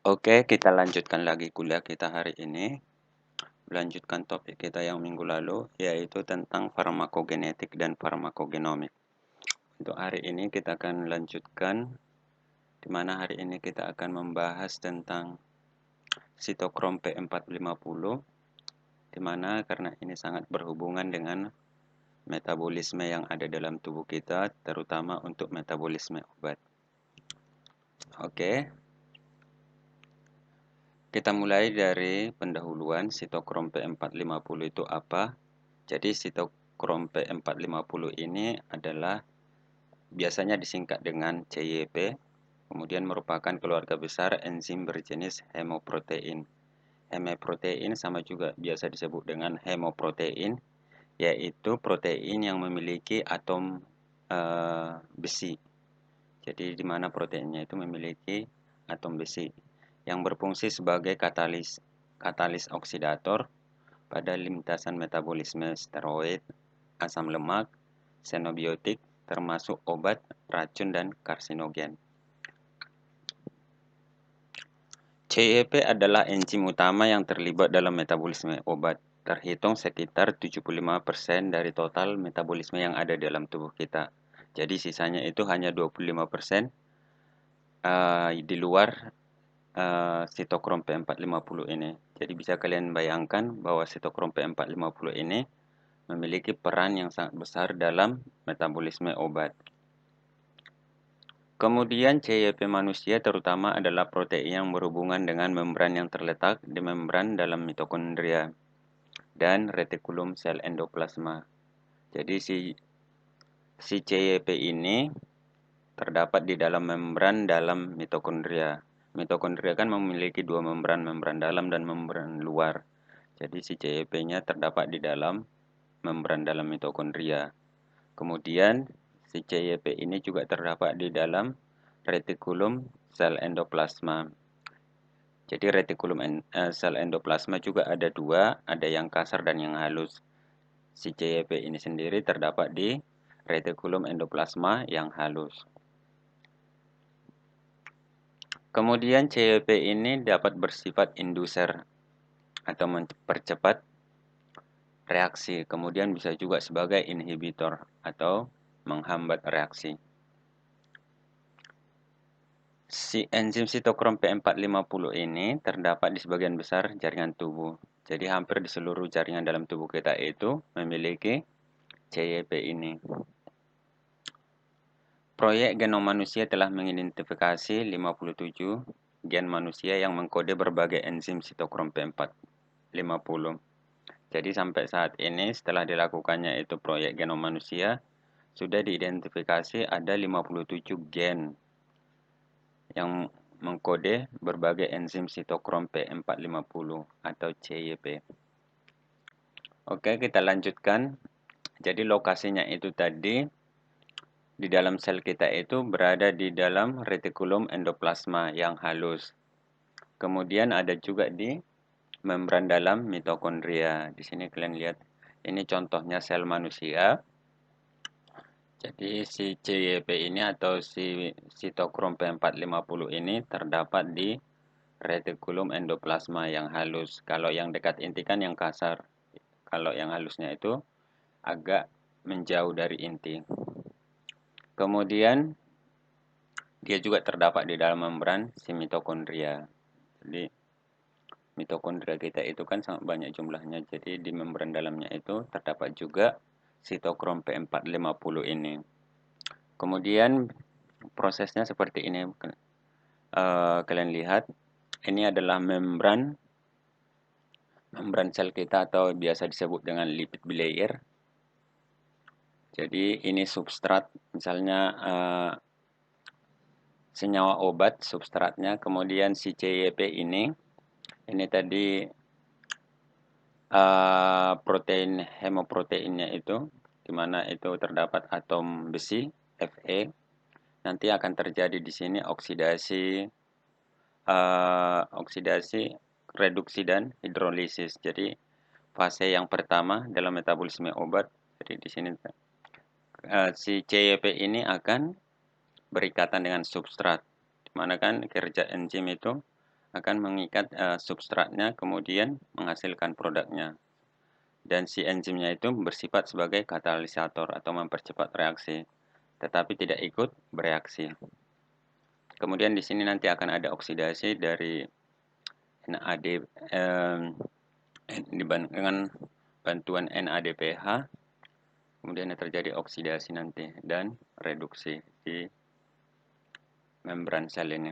Oke, kita lanjutkan lagi kuliah kita hari ini. Lanjutkan topik kita yang minggu lalu, yaitu tentang farmakogenetik dan farmakogenomik. Untuk hari ini kita akan lanjutkan, di mana hari ini kita akan membahas tentang sitokrom P450, di mana karena ini sangat berhubungan dengan metabolisme yang ada dalam tubuh kita, terutama untuk metabolisme obat. Oke. Kita mulai dari pendahuluan sitokrom P450 itu apa. Jadi sitokrom P450 ini adalah biasanya disingkat dengan CYP, kemudian merupakan keluarga besar enzim berjenis hemoprotein. Hemoprotein sama juga biasa disebut dengan hemoprotein, yaitu protein yang memiliki atom besi. Jadi di mana proteinnya itu memiliki atom besi yang berfungsi sebagai katalis oksidator pada lintasan metabolisme steroid, asam lemak, xenobiotik, termasuk obat, racun, dan karsinogen. CYP adalah enzim utama yang terlibat dalam metabolisme obat, terhitung sekitar 75% dari total metabolisme yang ada dalam tubuh kita. Jadi sisanya itu hanya 25% di luar sitokrom P450 ini. Jadi bisa kalian bayangkan bahwa sitokrom P450 ini memiliki peran yang sangat besar dalam metabolisme obat. Kemudian CYP manusia terutama adalah protein yang berhubungan dengan membran yang terletak di membran dalam mitokondria dan retikulum sel endoplasma. Jadi si CYP ini terdapat di dalam membran dalam mitokondria. Mitokondria kan memiliki dua membran, membran dalam dan membran luar. Jadi si CYP-nya terdapat di dalam membran dalam mitokondria. Kemudian si CYP ini juga terdapat di dalam retikulum sel endoplasma. Jadi retikulum sel endoplasma juga ada dua, ada yang kasar dan yang halus. Si CYP ini sendiri terdapat di retikulum endoplasma yang halus. Kemudian CYP ini dapat bersifat induser atau mempercepat reaksi, kemudian bisa juga sebagai inhibitor atau menghambat reaksi. Si enzim sitokrom P450 ini terdapat di sebagian besar jaringan tubuh. Jadi hampir di seluruh jaringan dalam tubuh kita itu memiliki CYP ini. Proyek Genom Manusia telah mengidentifikasi 57 gen manusia yang mengkode berbagai enzim sitokrom P450. Jadi sampai saat ini setelah dilakukannya itu proyek Genom Manusia, sudah diidentifikasi ada 57 gen yang mengkode berbagai enzim sitokrom P450 atau CYP. Oke, kita lanjutkan. Jadi lokasinya itu tadi di dalam sel kita itu berada di dalam retikulum endoplasma yang halus. Kemudian ada juga di membran dalam mitokondria. Di sini kalian lihat, ini contohnya sel manusia. Jadi si CYP ini atau si sitokrom P450 ini terdapat di retikulum endoplasma yang halus. Kalau yang dekat inti kan yang kasar. Kalau yang halusnya itu agak menjauh dari inti. Kemudian dia juga terdapat di dalam membran si mitokondria. Jadi mitokondria kita itu kan sangat banyak jumlahnya. Jadi di membran dalamnya itu terdapat juga sitokrom P450 ini. Kemudian prosesnya seperti ini. Kalian lihat, ini adalah membran sel kita atau biasa disebut dengan lipid bilayer. Jadi ini substrat, misalnya senyawa obat substratnya, kemudian si CYP ini tadi protein hemoproteinnya itu, di mana itu terdapat atom besi Fe. Nanti akan terjadi di sini oksidasi, reduksi dan hidrolisis. Jadi fase yang pertama dalam metabolisme obat. Jadi di sini si CYP ini akan berikatan dengan substrat, di mana kan kerja enzim itu akan mengikat substratnya, kemudian menghasilkan produknya. Dan si enzimnya itu bersifat sebagai katalisator atau mempercepat reaksi, tetapi tidak ikut bereaksi. Kemudian di sini nanti akan ada oksidasi dari NAD dengan bantuan NADPH, kemudian terjadi oksidasi nanti dan reduksi di membran sel ini.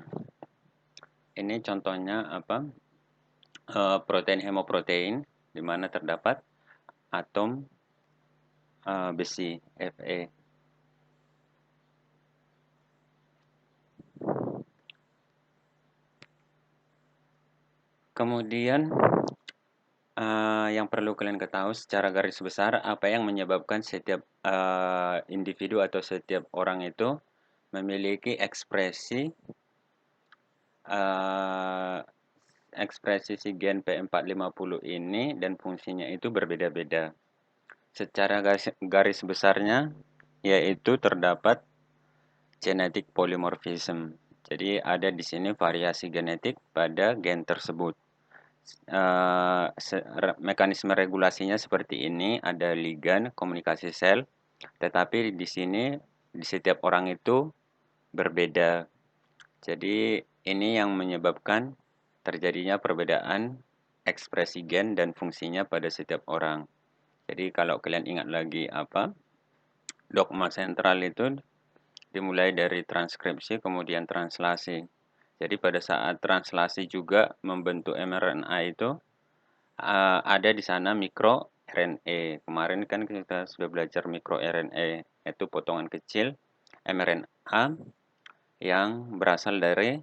Ini contohnya apa? Protein hemoprotein, di mana terdapat atom besi Fe. Kemudian yang perlu kalian ketahui secara garis besar apa yang menyebabkan setiap individu atau setiap orang itu memiliki ekspresi si gen P450 ini dan fungsinya itu berbeda-beda. Secara garis besarnya yaitu terdapat genetic polymorphism. Jadi ada di sini variasi genetik pada gen tersebut. Mekanisme regulasinya seperti ini, ada ligan, komunikasi sel, tetapi di sini di setiap orang itu berbeda. Jadi ini yang menyebabkan terjadinya perbedaan ekspresi gen dan fungsinya pada setiap orang. Jadi kalau kalian ingat lagi dogma sentral itu dimulai dari transkripsi kemudian translasi. Jadi pada saat translasi juga membentuk mRNA itu ada di sana mikro RNA. Kemarin kan kita sudah belajar mikro RNA, yaitu potongan kecil mRNA yang berasal dari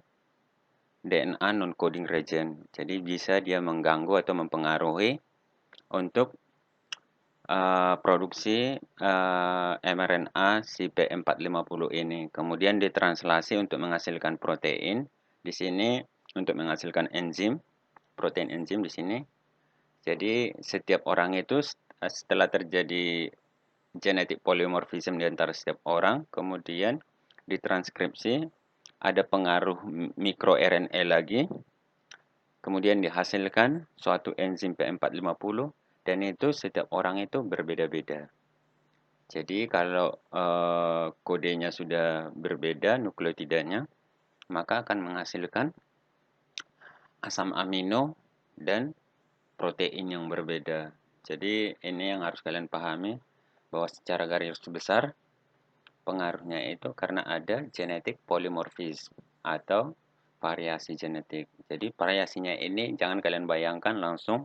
DNA non-coding region. Jadi bisa dia mengganggu atau mempengaruhi untuk produksi mRNA si P450 ini. Kemudian ditranslasi untuk menghasilkan protein. Di sini untuk menghasilkan enzim, protein enzim di sini. Jadi setiap orang itu setelah terjadi genetic polymorphism di antara setiap orang, kemudian ditranskripsi, ada pengaruh mikro RNA lagi, kemudian dihasilkan suatu enzim P450 dan itu setiap orang itu berbeda-beda. Jadi kalau kodenya sudah berbeda nukleotidanya, maka akan menghasilkan asam amino dan protein yang berbeda. Jadi ini yang harus kalian pahami bahwa secara garis besar pengaruhnya itu karena ada genetic polymorphism atau variasi genetik. Jadi variasinya ini jangan kalian bayangkan langsung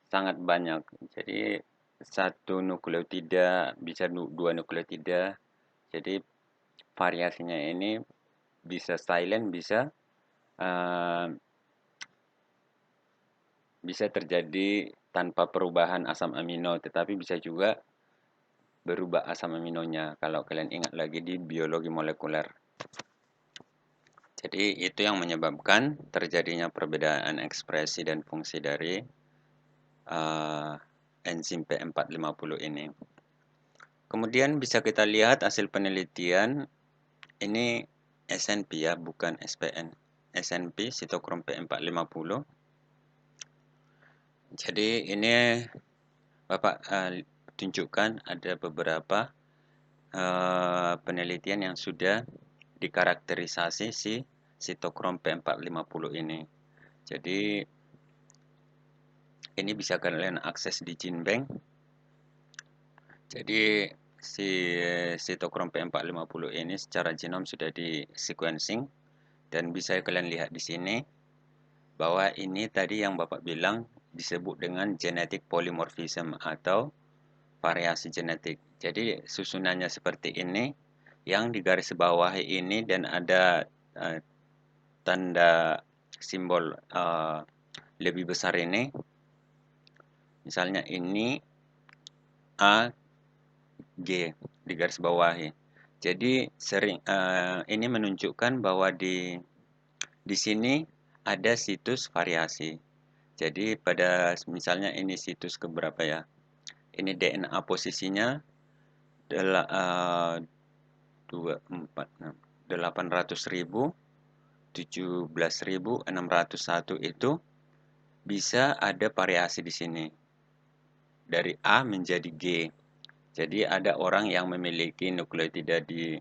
sangat banyak. Jadi satu nukleotida bisa dua nukleotida. Jadi variasinya ini bisa silent, bisa terjadi tanpa perubahan asam amino, tetapi bisa juga berubah asam aminonya kalau kalian ingat lagi di biologi molekuler. Jadi itu yang menyebabkan terjadinya perbedaan ekspresi dan fungsi dari enzim P450 ini. Kemudian bisa kita lihat hasil penelitian ini SNP ya, bukan SPN. SNP sitokrom P450. Jadi ini Bapak tunjukkan ada beberapa penelitian yang sudah dikarakterisasi si sitokrom P450 ini. Jadi ini bisa kalian akses di GenBank. Jadi si sitokrom P450 ini secara genom sudah di sequencing dan bisa kalian lihat di sini bahwa ini tadi yang Bapak bilang disebut dengan genetic polymorphism atau variasi genetik. Jadi susunannya seperti ini, yang di garis bawah ini dan ada tanda simbol lebih besar ini. Misalnya ini A, G di garis bawahi. Jadi ini menunjukkan bahwa di sini ada situs variasi. Jadi pada misalnya ini situs keberapa ya? Ini DNA posisinya 800.000 17.601 itu bisa ada variasi di sini. Dari A menjadi G. Jadi ada orang yang memiliki nukleotida di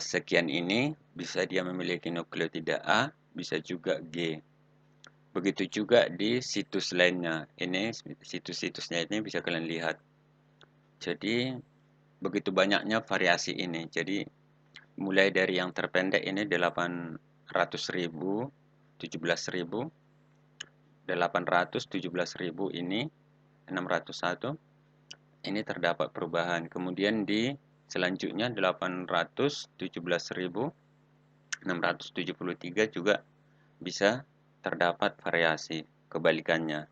sekian ini, bisa dia memiliki nukleotida A, bisa juga G. Begitu juga di situs lainnya. Ini situs-situsnya ini bisa kalian lihat. Jadi begitu banyaknya variasi ini. Jadi mulai dari yang terpendek ini 800.000, 17.000, 817.000 ini 601 ini terdapat perubahan. Kemudian di selanjutnya 817.673 juga bisa terdapat variasi. Kebalikannya,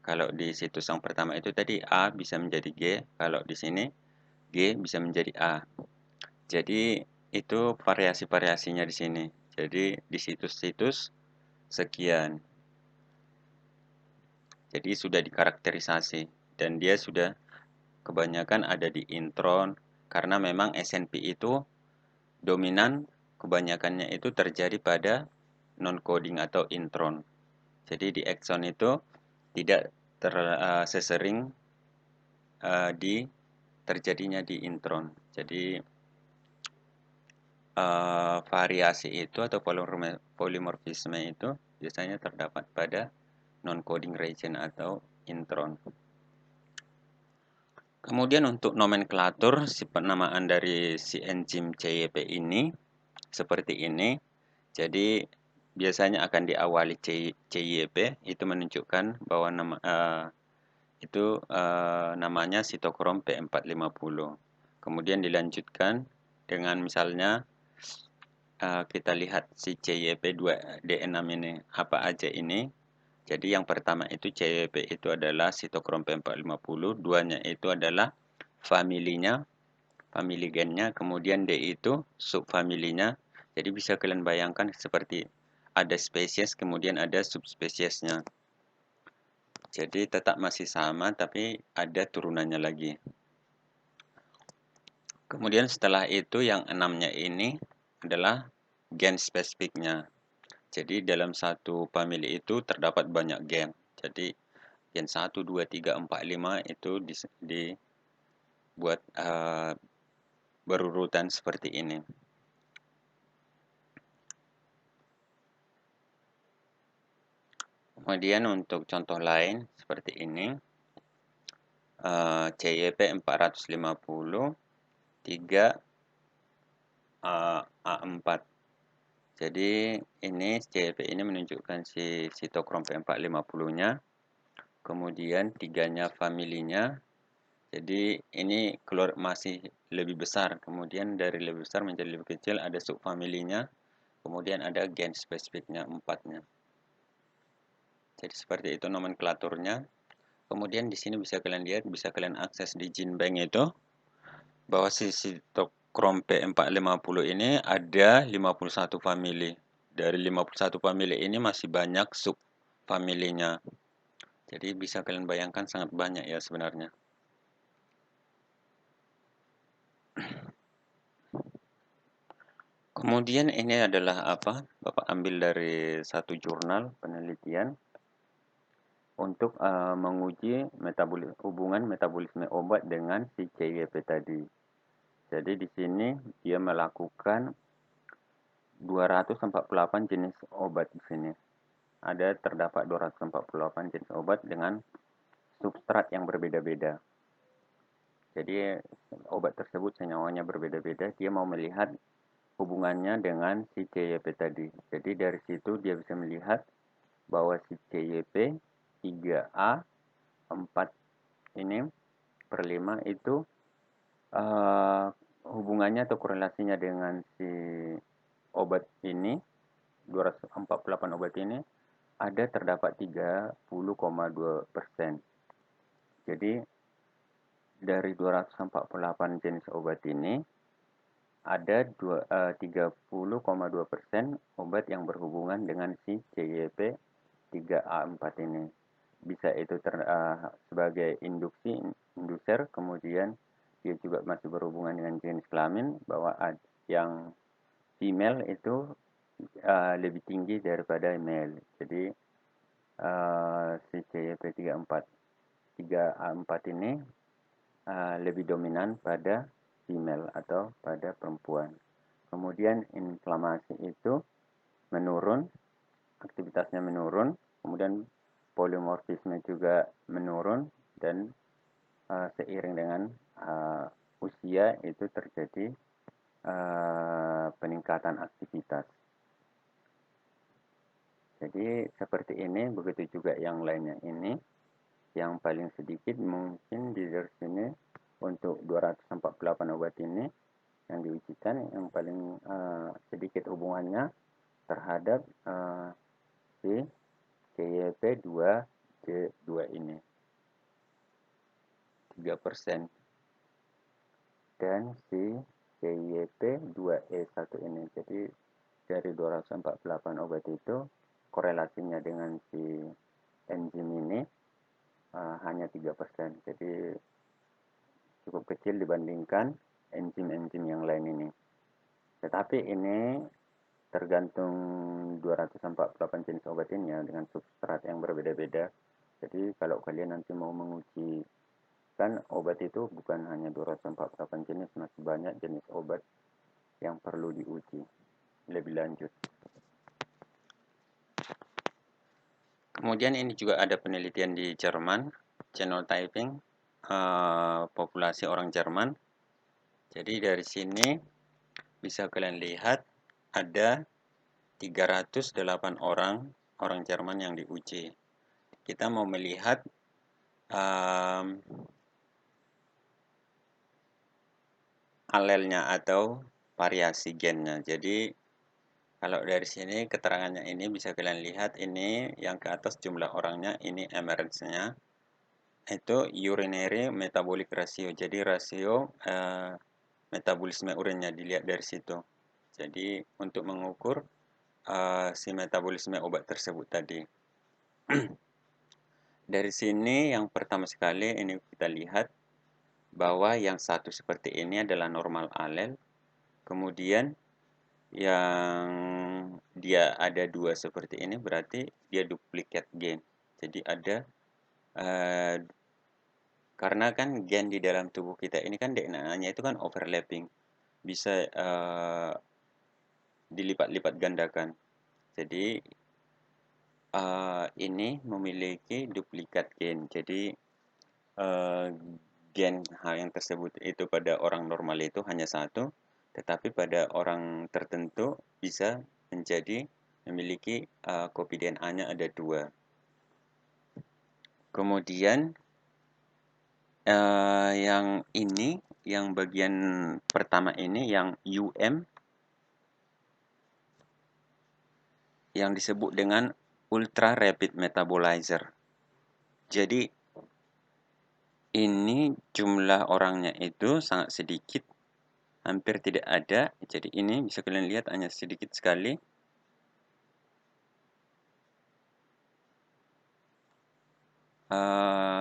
kalau di situs yang pertama itu tadi A bisa menjadi G, kalau di sini G bisa menjadi A. Jadi itu variasi-variasinya di sini. Jadi di situs-situs sekian. Jadi sudah dikarakterisasi dan dia sudah kebanyakan ada di intron karena memang SNP itu dominan kebanyakannya itu terjadi pada non-coding atau intron. Jadi di exon itu tidak sesering di terjadinya di intron. Jadi variasi itu atau polimorfisme itu biasanya terdapat pada non-coding region atau intron. Kemudian untuk nomenklatur si penamaan dari si enzim CYP ini seperti ini. Jadi biasanya akan diawali CYP itu menunjukkan bahwa namanya sitokrom P450. Kemudian dilanjutkan dengan misalnya kita lihat si CYP2D6 ini apa aja ini. Jadi yang pertama itu CYP itu adalah sitokrom P450, duanya itu adalah familinya, famili gennya, kemudian D itu subfamilinya. Jadi bisa kalian bayangkan seperti ada spesies kemudian ada subspesiesnya. Jadi tetap masih sama tapi ada turunannya lagi. Kemudian setelah itu yang enamnya ini adalah gen spesifiknya. Jadi dalam satu famili itu terdapat banyak gen. Jadi gen 1, 2, 3, 4, 5 itu dibuat berurutan seperti ini. Kemudian untuk contoh lain seperti ini. CYP 450, 3 A4. Jadi ini CYP ini menunjukkan si sitokrom P450-nya. Kemudian 3-nya familinya. Jadi ini keluar masih lebih besar. Kemudian dari lebih besar menjadi lebih kecil ada subfamilinya. Kemudian ada gen spesifiknya 4-nya. Jadi seperti itu nomenklaturnya. Kemudian di sini bisa kalian lihat, bisa kalian akses di GenBank itu bahwa si sitokrom P450 ini ada 51 famili. Dari 51 famili ini masih banyak subfamilinya. Jadi bisa kalian bayangkan sangat banyak ya sebenarnya. Kemudian ini adalah apa? Bapak ambil dari satu jurnal penelitian untuk menguji hubungan metabolisme obat dengan si CYP tadi. Jadi di sini dia melakukan 248 jenis obat di sini. Terdapat 248 jenis obat dengan substrat yang berbeda-beda. Jadi obat tersebut senyawanya berbeda-beda. Dia mau melihat hubungannya dengan si CYP tadi. Jadi dari situ dia bisa melihat bahwa si CYP 3A 4 ini per 5 itu hubungannya atau korelasinya dengan si obat ini 248 obat ini terdapat 30,2%. Jadi dari 248 jenis obat ini ada 30,2% obat yang berhubungan dengan si CYP 3A4 ini. Bisa itu sebagai induser, kemudian dia juga masih berhubungan dengan jenis kelamin, bahwa yang female itu lebih tinggi daripada male. Jadi si CYP3A4 ini lebih dominan pada female atau pada perempuan. Kemudian inflamasi itu menurun, aktivitasnya menurun, kemudian polimorfisme juga menurun, dan seiring dengan usia itu terjadi peningkatan aktivitas. Jadi seperti ini, begitu juga yang lainnya ini. Yang paling sedikit mungkin di sini untuk 248 obat ini yang diujikan, yang paling sedikit hubungannya terhadap si CYP2D2 ini 3%, dan si CYP2E1 ini. Jadi dari 248 obat itu korelasinya dengan si enzim ini hanya 3%. Jadi cukup kecil dibandingkan enzim-enzim yang lain ini. Tetapi ini tergantung 248 jenis obat ini ya, dengan substrat yang berbeda-beda. Jadi kalau kalian nanti mau menguji, kan obat itu bukan hanya 248 jenis, masih banyak jenis obat yang perlu diuji lebih lanjut. Kemudian ini juga ada penelitian di Jerman, genotyping populasi orang Jerman. Jadi dari sini bisa kalian lihat ada 308 orang Jerman yang diuji. Kita mau melihat alelnya atau variasi gennya. Jadi kalau dari sini keterangannya ini bisa kalian lihat, ini yang ke atas jumlah orangnya, ini emergence-nya itu urinary metabolic ratio. Jadi rasio metabolisme urinnya dilihat dari situ. Jadi untuk mengukur si metabolisme obat tersebut tadi. Dari sini yang pertama sekali ini kita lihat bahwa yang satu seperti ini adalah normal alel. Kemudian yang dia ada dua seperti ini berarti dia duplicate gain. Jadi ada karena kan gen di dalam tubuh kita ini kan DNA-nya itu kan overlapping, bisa dilipat-lipat gandakan. Jadi ini memiliki duplikat gen. Jadi gen yang tersebut itu pada orang normal itu hanya satu, tetapi pada orang tertentu bisa memiliki kopi DNA-nya ada dua. Kemudian yang ini, yang bagian pertama ini, yang UM, yang disebut dengan ultra rapid metabolizer. Jadi ini jumlah orangnya itu sangat sedikit, hampir tidak ada. Jadi ini bisa kalian lihat hanya sedikit sekali.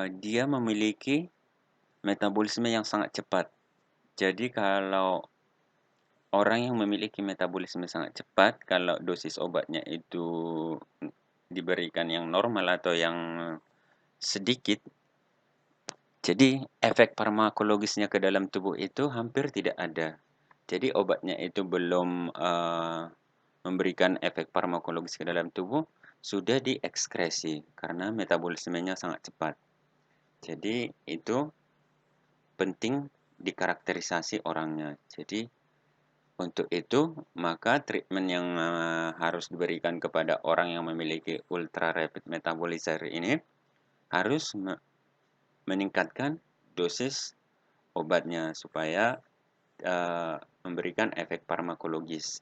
Dia memiliki metabolisme yang sangat cepat. Jadi kalau orang yang memiliki metabolisme sangat cepat, kalau dosis obatnya itu diberikan yang normal atau yang sedikit, jadi efek farmakologisnya ke dalam tubuh itu hampir tidak ada. Jadi obatnya itu belum memberikan efek farmakologis ke dalam tubuh, sudah diekskresi karena metabolismenya sangat cepat. Jadi itu penting dikarakterisasi orangnya. Jadi untuk itu maka treatment yang harus diberikan kepada orang yang memiliki ultra rapid metabolizer ini harus meningkatkan dosis obatnya supaya memberikan efek farmakologis.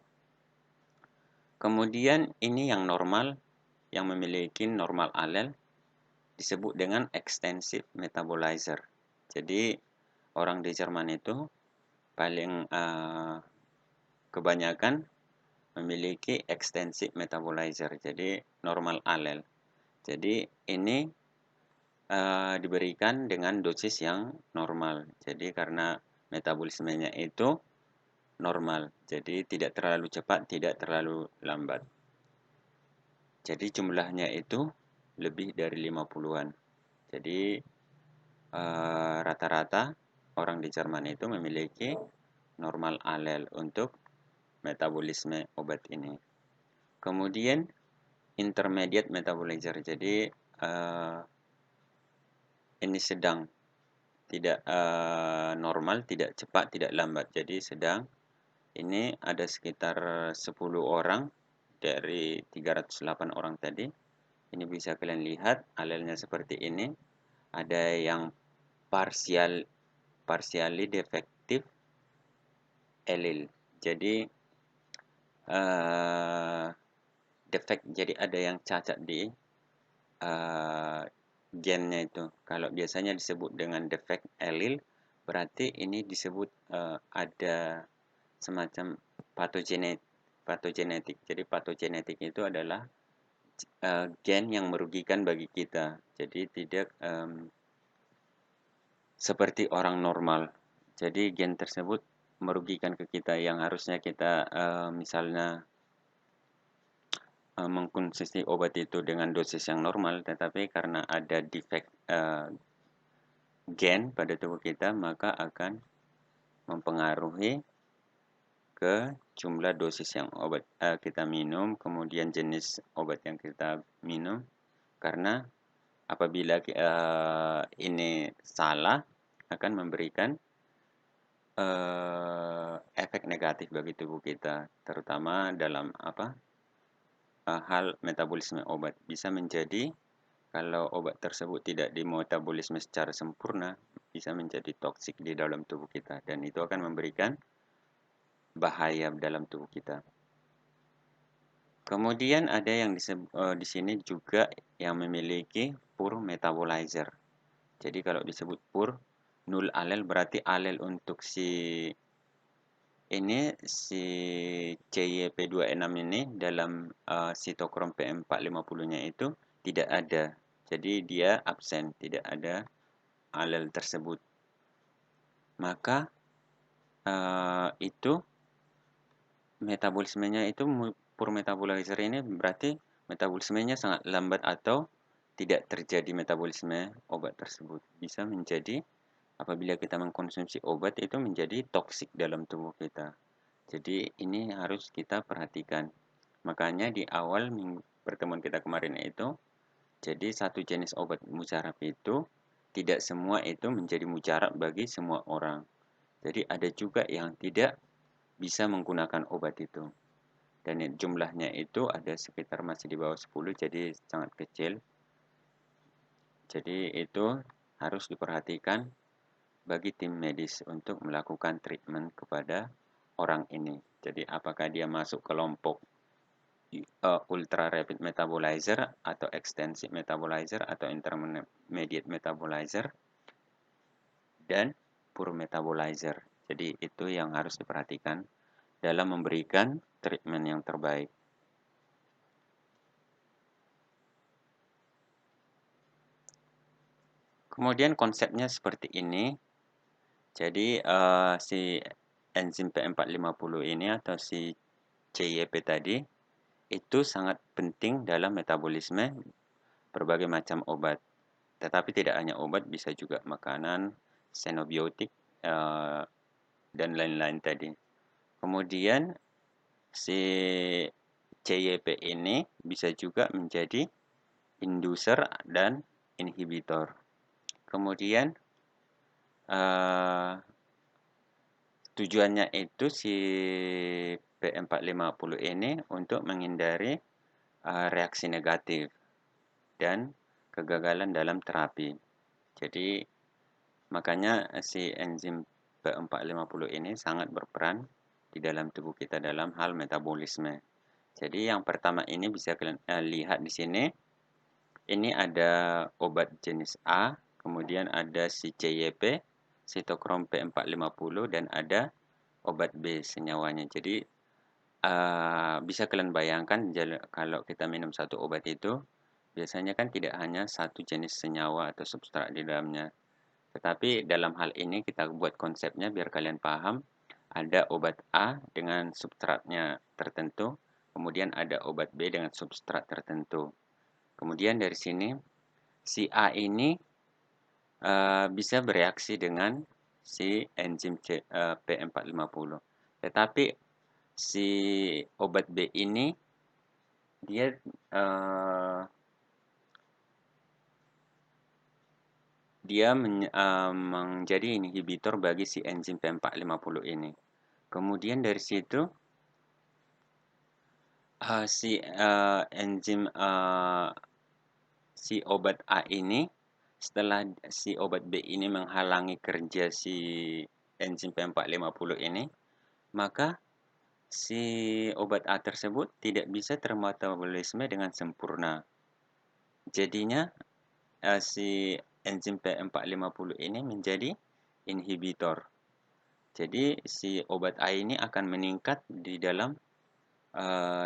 Kemudian ini yang normal, yang memiliki normal alel, disebut dengan extensive metabolizer. Jadi orang di Jerman itu paling kebanyakan memiliki extensive metabolizer, jadi normal alel. Jadi ini diberikan dengan dosis yang normal. Jadi karena metabolismenya itu normal. Jadi tidak terlalu cepat, tidak terlalu lambat. Jadi jumlahnya itu lebih dari 50-an. Jadi rata-rata orang di Jerman itu memiliki normal alel untuk metabolisme obat ini. Kemudian intermediate metabolizer. Jadi ini sedang, tidak normal, tidak cepat, tidak lambat. Jadi sedang. Ini ada sekitar 10 orang dari 308 orang tadi. Ini bisa kalian lihat alelnya seperti ini. Ada yang partially defective allele. Jadi defect, jadi ada yang cacat di gennya itu. Kalau biasanya disebut dengan defect allele, berarti ini disebut ada semacam patogenetik. Jadi patogenetik itu adalah gen yang merugikan bagi kita. Jadi tidak seperti orang normal. Jadi gen tersebut merugikan ke kita, yang harusnya kita misalnya mengkonsumsi obat itu dengan dosis yang normal, tetapi karena ada defek gen pada tubuh kita, maka akan mempengaruhi ke jumlah dosis yang obat kita minum, kemudian jenis obat yang kita minum. Karena apabila ini salah, akan memberikan efek negatif bagi tubuh kita, terutama dalam hal metabolisme obat. Bisa menjadi kalau obat tersebut tidak dimetabolisme secara sempurna, bisa menjadi toksik di dalam tubuh kita, dan itu akan memberikan bahaya dalam tubuh kita. Kemudian ada yang di sini juga yang memiliki poor metabolizer. Jadi kalau disebut poor, null alel, berarti alel untuk si CYP26 ini dalam sitokrom P450-nya itu tidak ada. Jadi dia absen, tidak ada alel tersebut. Maka itu metabolismenya itu poor metabolizer ini berarti metabolismenya sangat lambat atau tidak terjadi metabolisme obat tersebut. Bisa menjadi apabila kita mengkonsumsi obat itu menjadi toksik dalam tubuh kita. Jadi ini harus kita perhatikan. Makanya di awal pertemuan kita kemarin itu, jadi satu jenis obat mujarab itu tidak semua itu menjadi mujarab bagi semua orang. Jadi ada juga yang tidak bisa menggunakan obat itu. Dan jumlahnya itu ada sekitar masih di bawah 10, jadi sangat kecil. Jadi itu harus diperhatikan bagi tim medis untuk melakukan treatment kepada orang ini. Jadi apakah dia masuk kelompok ultra rapid metabolizer atau extensive metabolizer atau intermediate metabolizer dan poor metabolizer. Jadi itu yang harus diperhatikan dalam memberikan treatment yang terbaik. Kemudian konsepnya seperti ini. Jadi si enzim P450 ini atau si CYP tadi itu sangat penting dalam metabolisme berbagai macam obat. Tetapi tidak hanya obat, bisa juga makanan, xenobiotik, dan lain-lain tadi. Kemudian si CYP ini bisa juga menjadi inducer dan inhibitor. Kemudian tujuannya itu si P450 ini untuk menghindari reaksi negatif dan kegagalan dalam terapi. Jadi makanya si enzim P450 ini sangat berperan di dalam tubuh kita dalam hal metabolisme. Jadi yang pertama ini bisa kalian lihat di sini. Ini ada obat jenis A, kemudian ada si CYP, sitokrom P450, dan ada obat B senyawanya. Jadi bisa kalian bayangkan kalau kita minum satu obat itu, biasanya kan tidak hanya satu jenis senyawa atau substrat di dalamnya. Tetapi dalam hal ini kita buat konsepnya biar kalian paham, Ada obat A dengan substratnya tertentu, kemudian ada obat B dengan substrat tertentu. Kemudian dari sini si A ini bisa bereaksi dengan si enzim P450. Tetapi si obat B ini dia uh, menjadi inhibitor bagi si enzim P450 ini. Kemudian dari situ si enzim si obat A ini setelah si obat B ini menghalangi kerja si enzim P450 ini, maka si obat A tersebut tidak bisa termetabolisme dengan sempurna. Jadinya si enzim P450 ini menjadi inhibitor. Jadi si obat A ini akan meningkat di dalam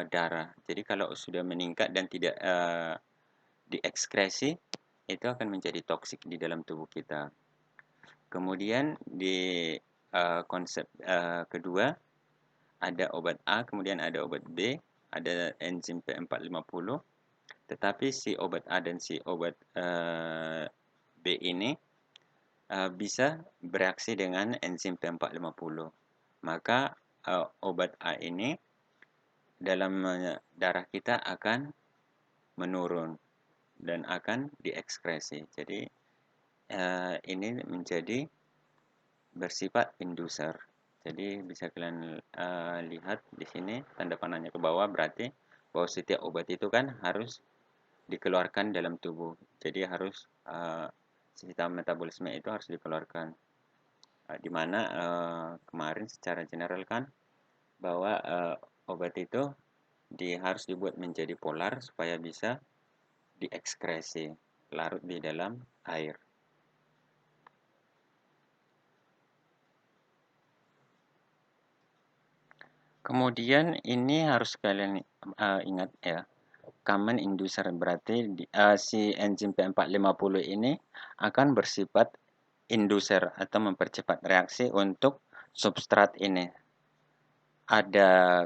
darah. Jadi kalau sudah meningkat dan tidak diekskresi, itu akan menjadi toksik di dalam tubuh kita. Kemudian di konsep kedua, ada obat A, kemudian ada obat B, ada enzim P450, tetapi si obat A dan si obat B ini bisa bereaksi dengan enzim P450. Maka obat A ini dalam darah kita akan menurun dan akan diekskresi. Jadi ini menjadi bersifat inducer. Jadi bisa kalian lihat di sini tanda panahnya ke bawah, berarti bahwa setiap obat itu kan harus dikeluarkan dalam tubuh. Jadi harus sistem metabolisme itu harus dikeluarkan. Di mana kemarin secara general kan bahwa obat itu harus dibuat menjadi polar supaya bisa diekskresi, larut di dalam air. Kemudian ini harus kalian ingat ya, common inducer berarti si enzim P450 ini akan bersifat inducer atau mempercepat reaksi untuk substrat ini. Ada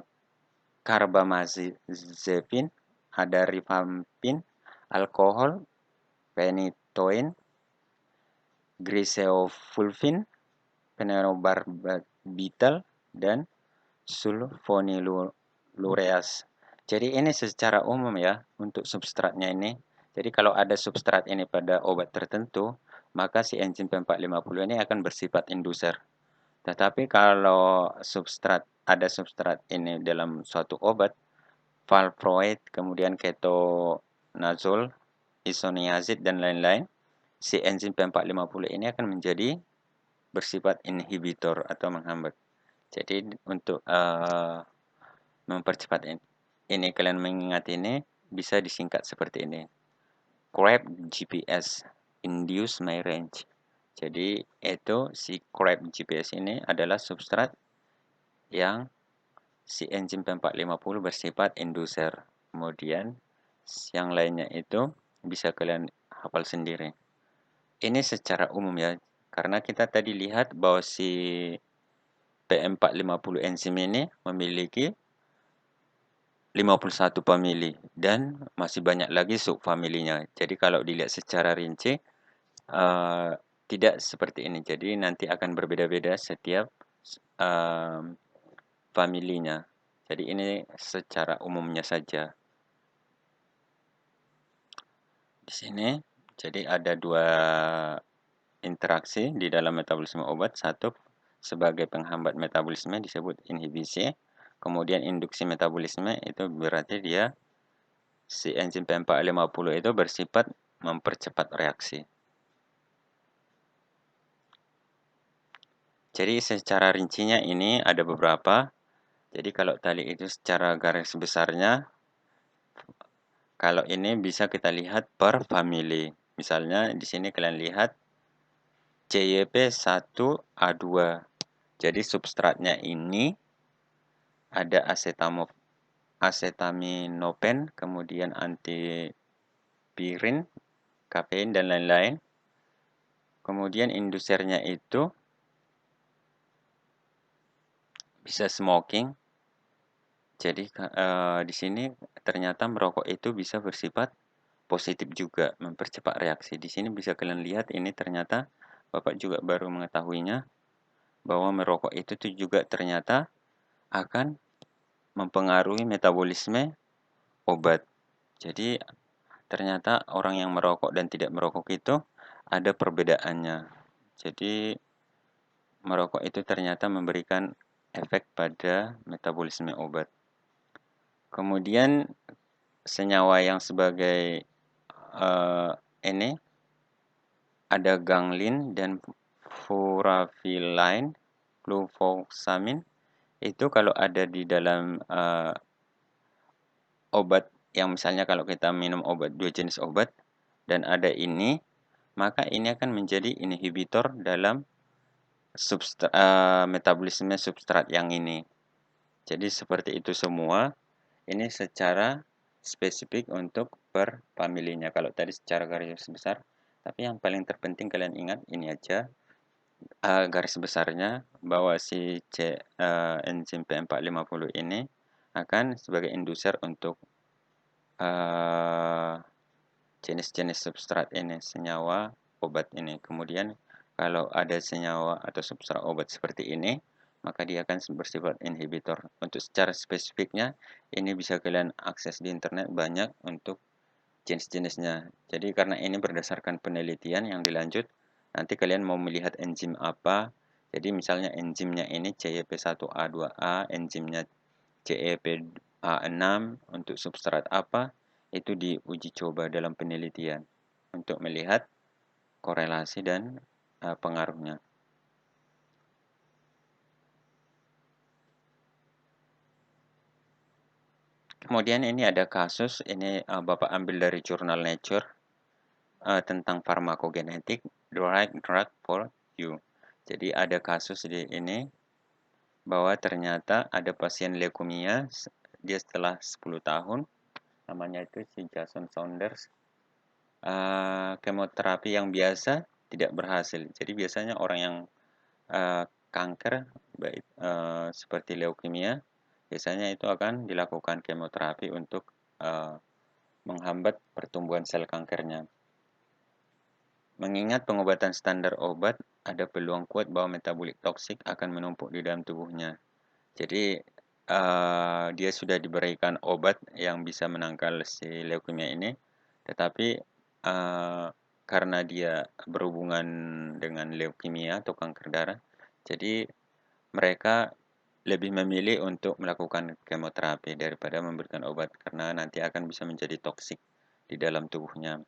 carbamazepin, ada rifampin, alkohol, phenytoin, glycosylphosphine, phenobarbital, dan sulfonylureas. Jadi ini secara umum ya untuk substratnya ini. Jadi kalau ada substrat ini pada obat tertentu, maka si enzim P450 ini akan bersifat inducer. Tetapi kalau ada substrat ini dalam suatu obat, valproate, kemudian ketonazol, isoniazid dan lain-lain, si enzim P450 ini akan menjadi bersifat inhibitor atau menghambat. Jadi untuk mempercepat ini kalian mengingat ini bisa disingkat seperti ini. CREB GPS, induce my range. Jadi itu si CREB GPS ini adalah substrat yang si enzim P450 bersifat inducer. Kemudian yang lainnya itu bisa kalian hafal sendiri. Ini secara umum ya, karena kita tadi lihat bahwa si P450 enzim ini memiliki 51 famili dan masih banyak lagi subfamilinya. Jadi kalau dilihat secara rinci tidak seperti ini. Jadi nanti akan berbeda-beda setiap familinya. Jadi ini secara umumnya saja. Di sini jadi ada dua interaksi di dalam metabolisme obat. Satu sebagai penghambat metabolisme disebut inhibisi. Kemudian induksi metabolisme itu berarti dia si enzim P450 itu bersifat mempercepat reaksi. Jadi secara rincinya ini ada beberapa. Jadi kalau tadi itu secara garis besarnya, kalau ini bisa kita lihat per famili. Misalnya di sini kalian lihat CYP1A2. Jadi substratnya ini ada acetaminopen, kemudian antipirin, kafein dan lain-lain. Kemudian indusernya itu bisa smoking. Jadi di sini ternyata merokok itu bisa bersifat positif juga, mempercepat reaksi. Di sini bisa kalian lihat ini ternyata Bapak juga baru mengetahuinya bahwa merokok itu tuh juga ternyata akan mempengaruhi metabolisme obat. Jadi ternyata orang yang merokok dan tidak merokok itu ada perbedaannya. Jadi merokok itu ternyata memberikan efek pada metabolisme obat. Kemudian senyawa yang sebagai ini ada ganglin dan furavilain, fluvoxamin. Itu kalau ada di dalam obat yang misalnya kalau kita minum obat, dua jenis obat dan ada ini, maka ini akan menjadi inhibitor dalam metabolisme substrat yang ini. Jadi seperti itu semua. Ini secara spesifik untuk per familinya. Kalau tadi secara garis besar, tapi yang paling terpenting kalian ingat ini aja, garis besarnya bahwa si enzim P450 ini akan sebagai induser untuk jenis-jenis substrat ini, senyawa obat ini. Kemudian kalau ada senyawa atau substrat obat seperti ini, maka dia akan bersifat inhibitor. Untuk secara spesifiknya, ini bisa kalian akses di internet banyak untuk jenis-jenisnya. Jadi karena ini berdasarkan penelitian yang dilanjut, nanti kalian mau melihat enzim apa. Jadi misalnya enzimnya ini CYP1A2A, enzimnya CYP A6 untuk substrat apa, itu diuji coba dalam penelitian untuk melihat korelasi dan pengaruhnya. Kemudian ini ada kasus, ini Bapak ambil dari jurnal Nature tentang farmakogenetik, the right drug for you. Jadi ada kasus di ini bahwa ternyata ada pasien leukemia, dia setelah 10 tahun, namanya itu si Jason Saunders, kemoterapi yang biasa tidak berhasil. Jadi biasanya orang yang kanker, baik seperti leukemia, biasanya itu akan dilakukan kemoterapi untuk menghambat pertumbuhan sel kankernya. Mengingat pengobatan standar obat, ada peluang kuat bahwa metabolik toksik akan menumpuk di dalam tubuhnya. Jadi dia sudah diberikan obat yang bisa menangkal si leukemia ini, tetapi karena dia berhubungan dengan leukemia atau kanker darah, jadi mereka lebih memilih untuk melakukan kemoterapi daripada memberikan obat karena nanti akan bisa menjadi toksik di dalam tubuhnya.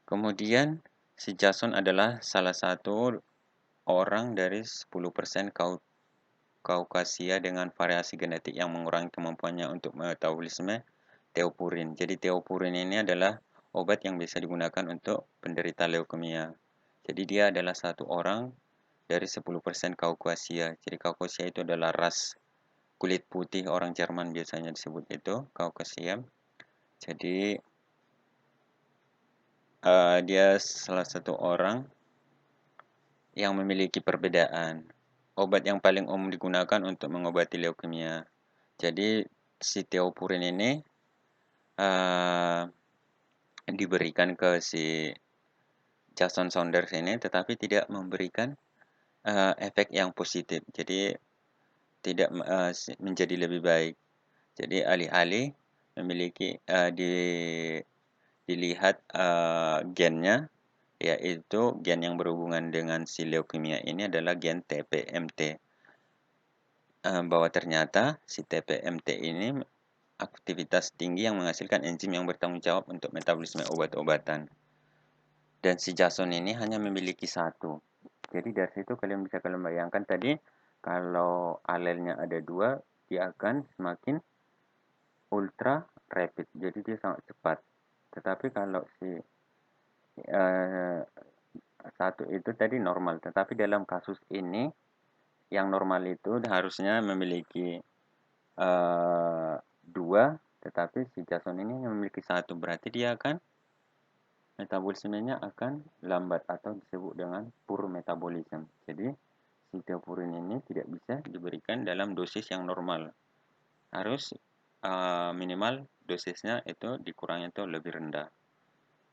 Kemudian si Jason adalah salah satu orang dari 10% Kaukasia dengan variasi genetik yang mengurangi kemampuannya untuk metabolisme teopurin. Jadi teopurin ini adalah obat yang bisa digunakan untuk penderita leukemia. Jadi dia adalah satu orang dari 10% Kaukasia. Jadi Kaukasia itu adalah ras kulit putih orang Jerman biasanya disebut itu Kaukasia. Jadi dia salah satu orang yang memiliki perbedaan. Obat yang paling umum digunakan untuk mengobati leukemia. Jadi si teopurin ini diberikan ke si Jason Saunders ini, tetapi tidak memberikan efek yang positif. Jadi tidak menjadi lebih baik. Jadi alih-alih memiliki dilihat gennya, yaitu gen yang berhubungan dengan si leukemia ini adalah gen TPMT. Bahwa ternyata si TPMT ini aktivitas tinggi yang menghasilkan enzim yang bertanggung jawab untuk metabolisme obat-obatan. Dan si Jason ini hanya memiliki satu. Jadi dari situ kalian bisa bayangkan tadi, kalau alelnya ada dua, dia akan semakin ultra rapid. Jadi dia sangat cepat. Tetapi kalau si satu itu tadi normal. Tetapi dalam kasus ini, yang normal itu harusnya memiliki dua, tetapi si Jason ini memiliki satu. Berarti dia akan metabolismenya akan lambat atau disebut dengan poor metabolism. Jadi Sitopurin ini tidak bisa diberikan dalam dosis yang normal. Harus minimal dosisnya itu dikurangnya itu lebih rendah.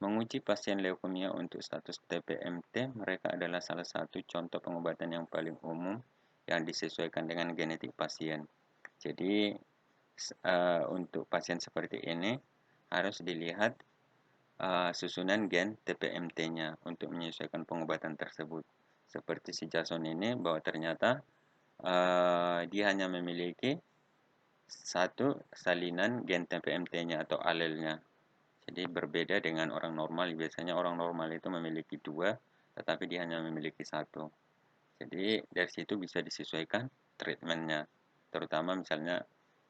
Menguji pasien leukemia untuk status TPMT, mereka adalah salah satu contoh pengobatan yang paling umum yang disesuaikan dengan genetik pasien. Jadi untuk pasien seperti ini harus dilihat susunan gen TPMT-nya untuk menyesuaikan pengobatan tersebut. Seperti si Jason ini bahwa ternyata dia hanya memiliki satu salinan gen TPMT-nya atau alelnya. Jadi berbeda dengan orang normal. Biasanya orang normal itu memiliki dua, tetapi dia hanya memiliki satu. Jadi dari situ bisa disesuaikan treatmentnya. Terutama misalnya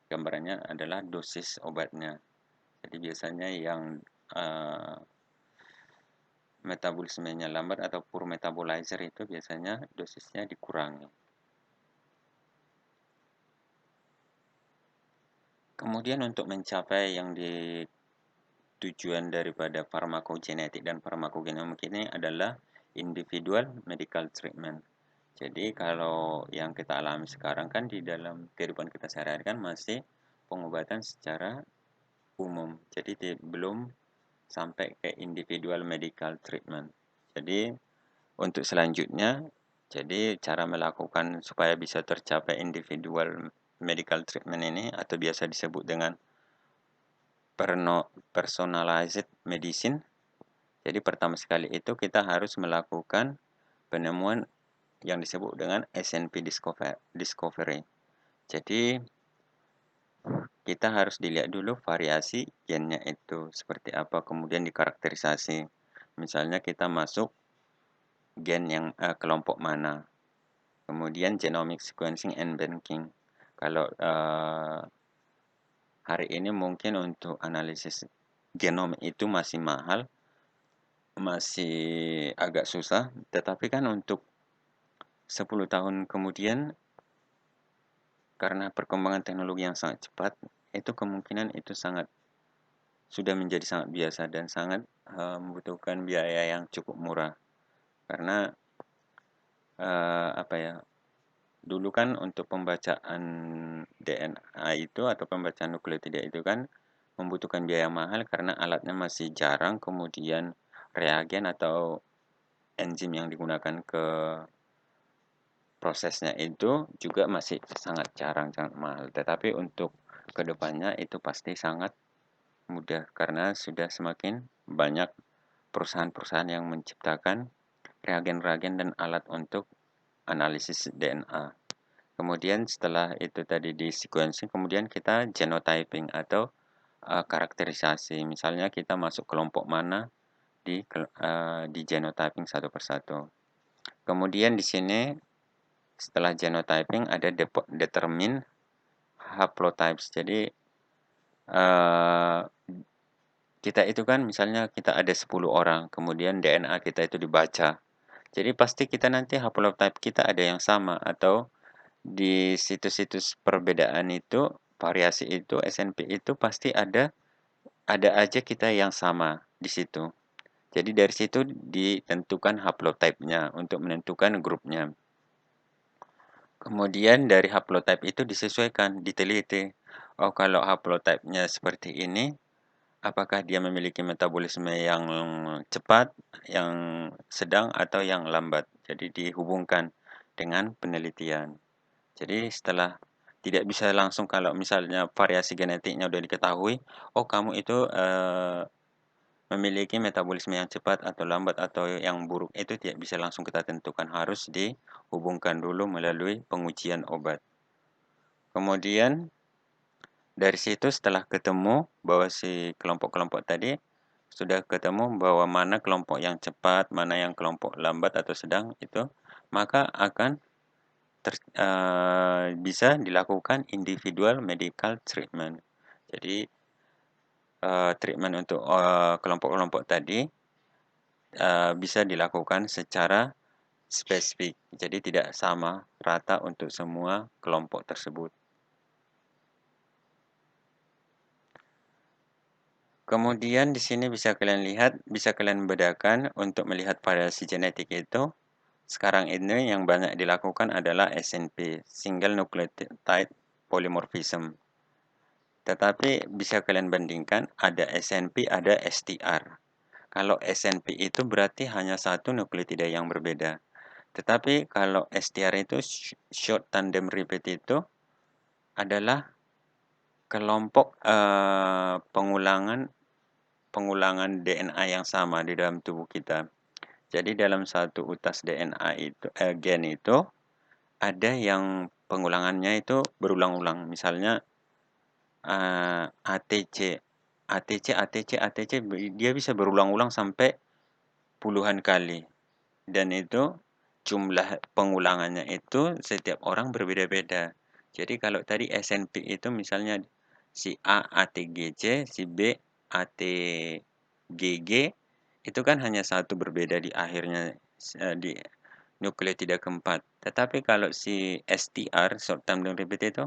gambarannya adalah dosis obatnya. Jadi biasanya yang metabolismenya lambat atau poor metabolizer itu biasanya dosisnya dikurangi. Kemudian untuk mencapai yang tujuan daripada farmakogenetik dan farmakogenomik ini adalah individual medical treatment. Jadi kalau yang kita alami sekarang kan di dalam kehidupan kita sehari-hari kan masih pengobatan secara umum. Jadi belum sampai ke individual medical treatment. Jadi untuk selanjutnya, jadi cara melakukan supaya bisa tercapai individual medical treatment ini atau biasa disebut dengan personalized medicine. Jadi pertama sekali itu kita harus melakukan penemuan yang disebut dengan SNP discovery. Jadi kita harus dilihat dulu variasi gennya itu seperti apa, kemudian dikarakterisasi. Misalnya kita masuk gen yang kelompok mana. Kemudian genomic sequencing and banking. Kalau hari ini mungkin untuk analisis genom itu masih mahal, masih agak susah, tetapi kan untuk 10 tahun kemudian karena perkembangan teknologi yang sangat cepat, itu kemungkinan itu sudah menjadi sangat biasa dan sangat membutuhkan biaya yang cukup murah. Karena apa ya? Dulu kan untuk pembacaan DNA itu atau pembacaan nukleotida itu kan membutuhkan biaya mahal karena alatnya masih jarang, kemudian reagen atau enzim yang digunakan ke prosesnya itu juga masih sangat jarang, sangat mahal. Tetapi untuk kedepannya itu pasti sangat mudah karena sudah semakin banyak perusahaan-perusahaan yang menciptakan reagen-reagen dan alat untuk analisis DNA. Kemudian setelah itu tadi di sequencing, kemudian kita genotyping atau karakterisasi. Misalnya kita masuk kelompok mana di genotyping satu persatu. Kemudian di sini setelah genotyping ada determine haplotypes. Jadi kita itu kan misalnya kita ada 10 orang, kemudian DNA kita itu dibaca. Jadi pasti kita nanti haplotype kita ada yang sama atau di situs-situs perbedaan itu, variasi itu, SNP itu pasti ada aja kita yang sama di situ. Jadi dari situ ditentukan haplotype-nya untuk menentukan grupnya. Kemudian dari haplotype itu disesuaikan, diteliti. Oh, kalau haplotype-nya seperti ini, apakah dia memiliki metabolisme yang cepat, yang sedang, atau yang lambat? Jadi dihubungkan dengan penelitian. Jadi setelah tidak bisa langsung kalau misalnya variasi genetiknya sudah diketahui, oh kamu itu memiliki metabolisme yang cepat atau lambat atau yang buruk itu tidak bisa langsung kita tentukan, harus dihubungkan dulu melalui pengujian obat. Kemudian dari situ setelah ketemu bahwa si kelompok-kelompok tadi sudah ketemu bahwa mana kelompok yang cepat, mana yang kelompok lambat atau sedang itu, maka akan bisa dilakukan individual medical treatment. Jadi treatment untuk kelompok-kelompok tadi bisa dilakukan secara spesifik. Jadi tidak sama rata untuk semua kelompok tersebut. Kemudian di sini bisa kalian lihat, bisa kalian bedakan untuk melihat variasi genetik itu sekarang ini yang banyak dilakukan adalah SNP, Single Nucleotide Polymorphism. Tetapi bisa kalian bandingkan, ada SNP, ada STR. Kalau SNP itu berarti hanya satu nukleotida yang berbeda. Tetapi kalau STR itu short tandem repeat itu adalah kelompok pengulangan DNA yang sama di dalam tubuh kita. Jadi dalam satu utas DNA itu gen itu ada yang pengulangannya itu berulang-ulang. Misalnya ATC, ATC, dia bisa berulang-ulang sampai puluhan kali. Dan itu jumlah pengulangannya itu setiap orang berbeda-beda. Jadi kalau tadi SNP itu misalnya si A ATGC, si B ATGG, itu kan hanya satu berbeda di akhirnya di nukleotida keempat. Tetapi kalau si STR, short term repeat itu,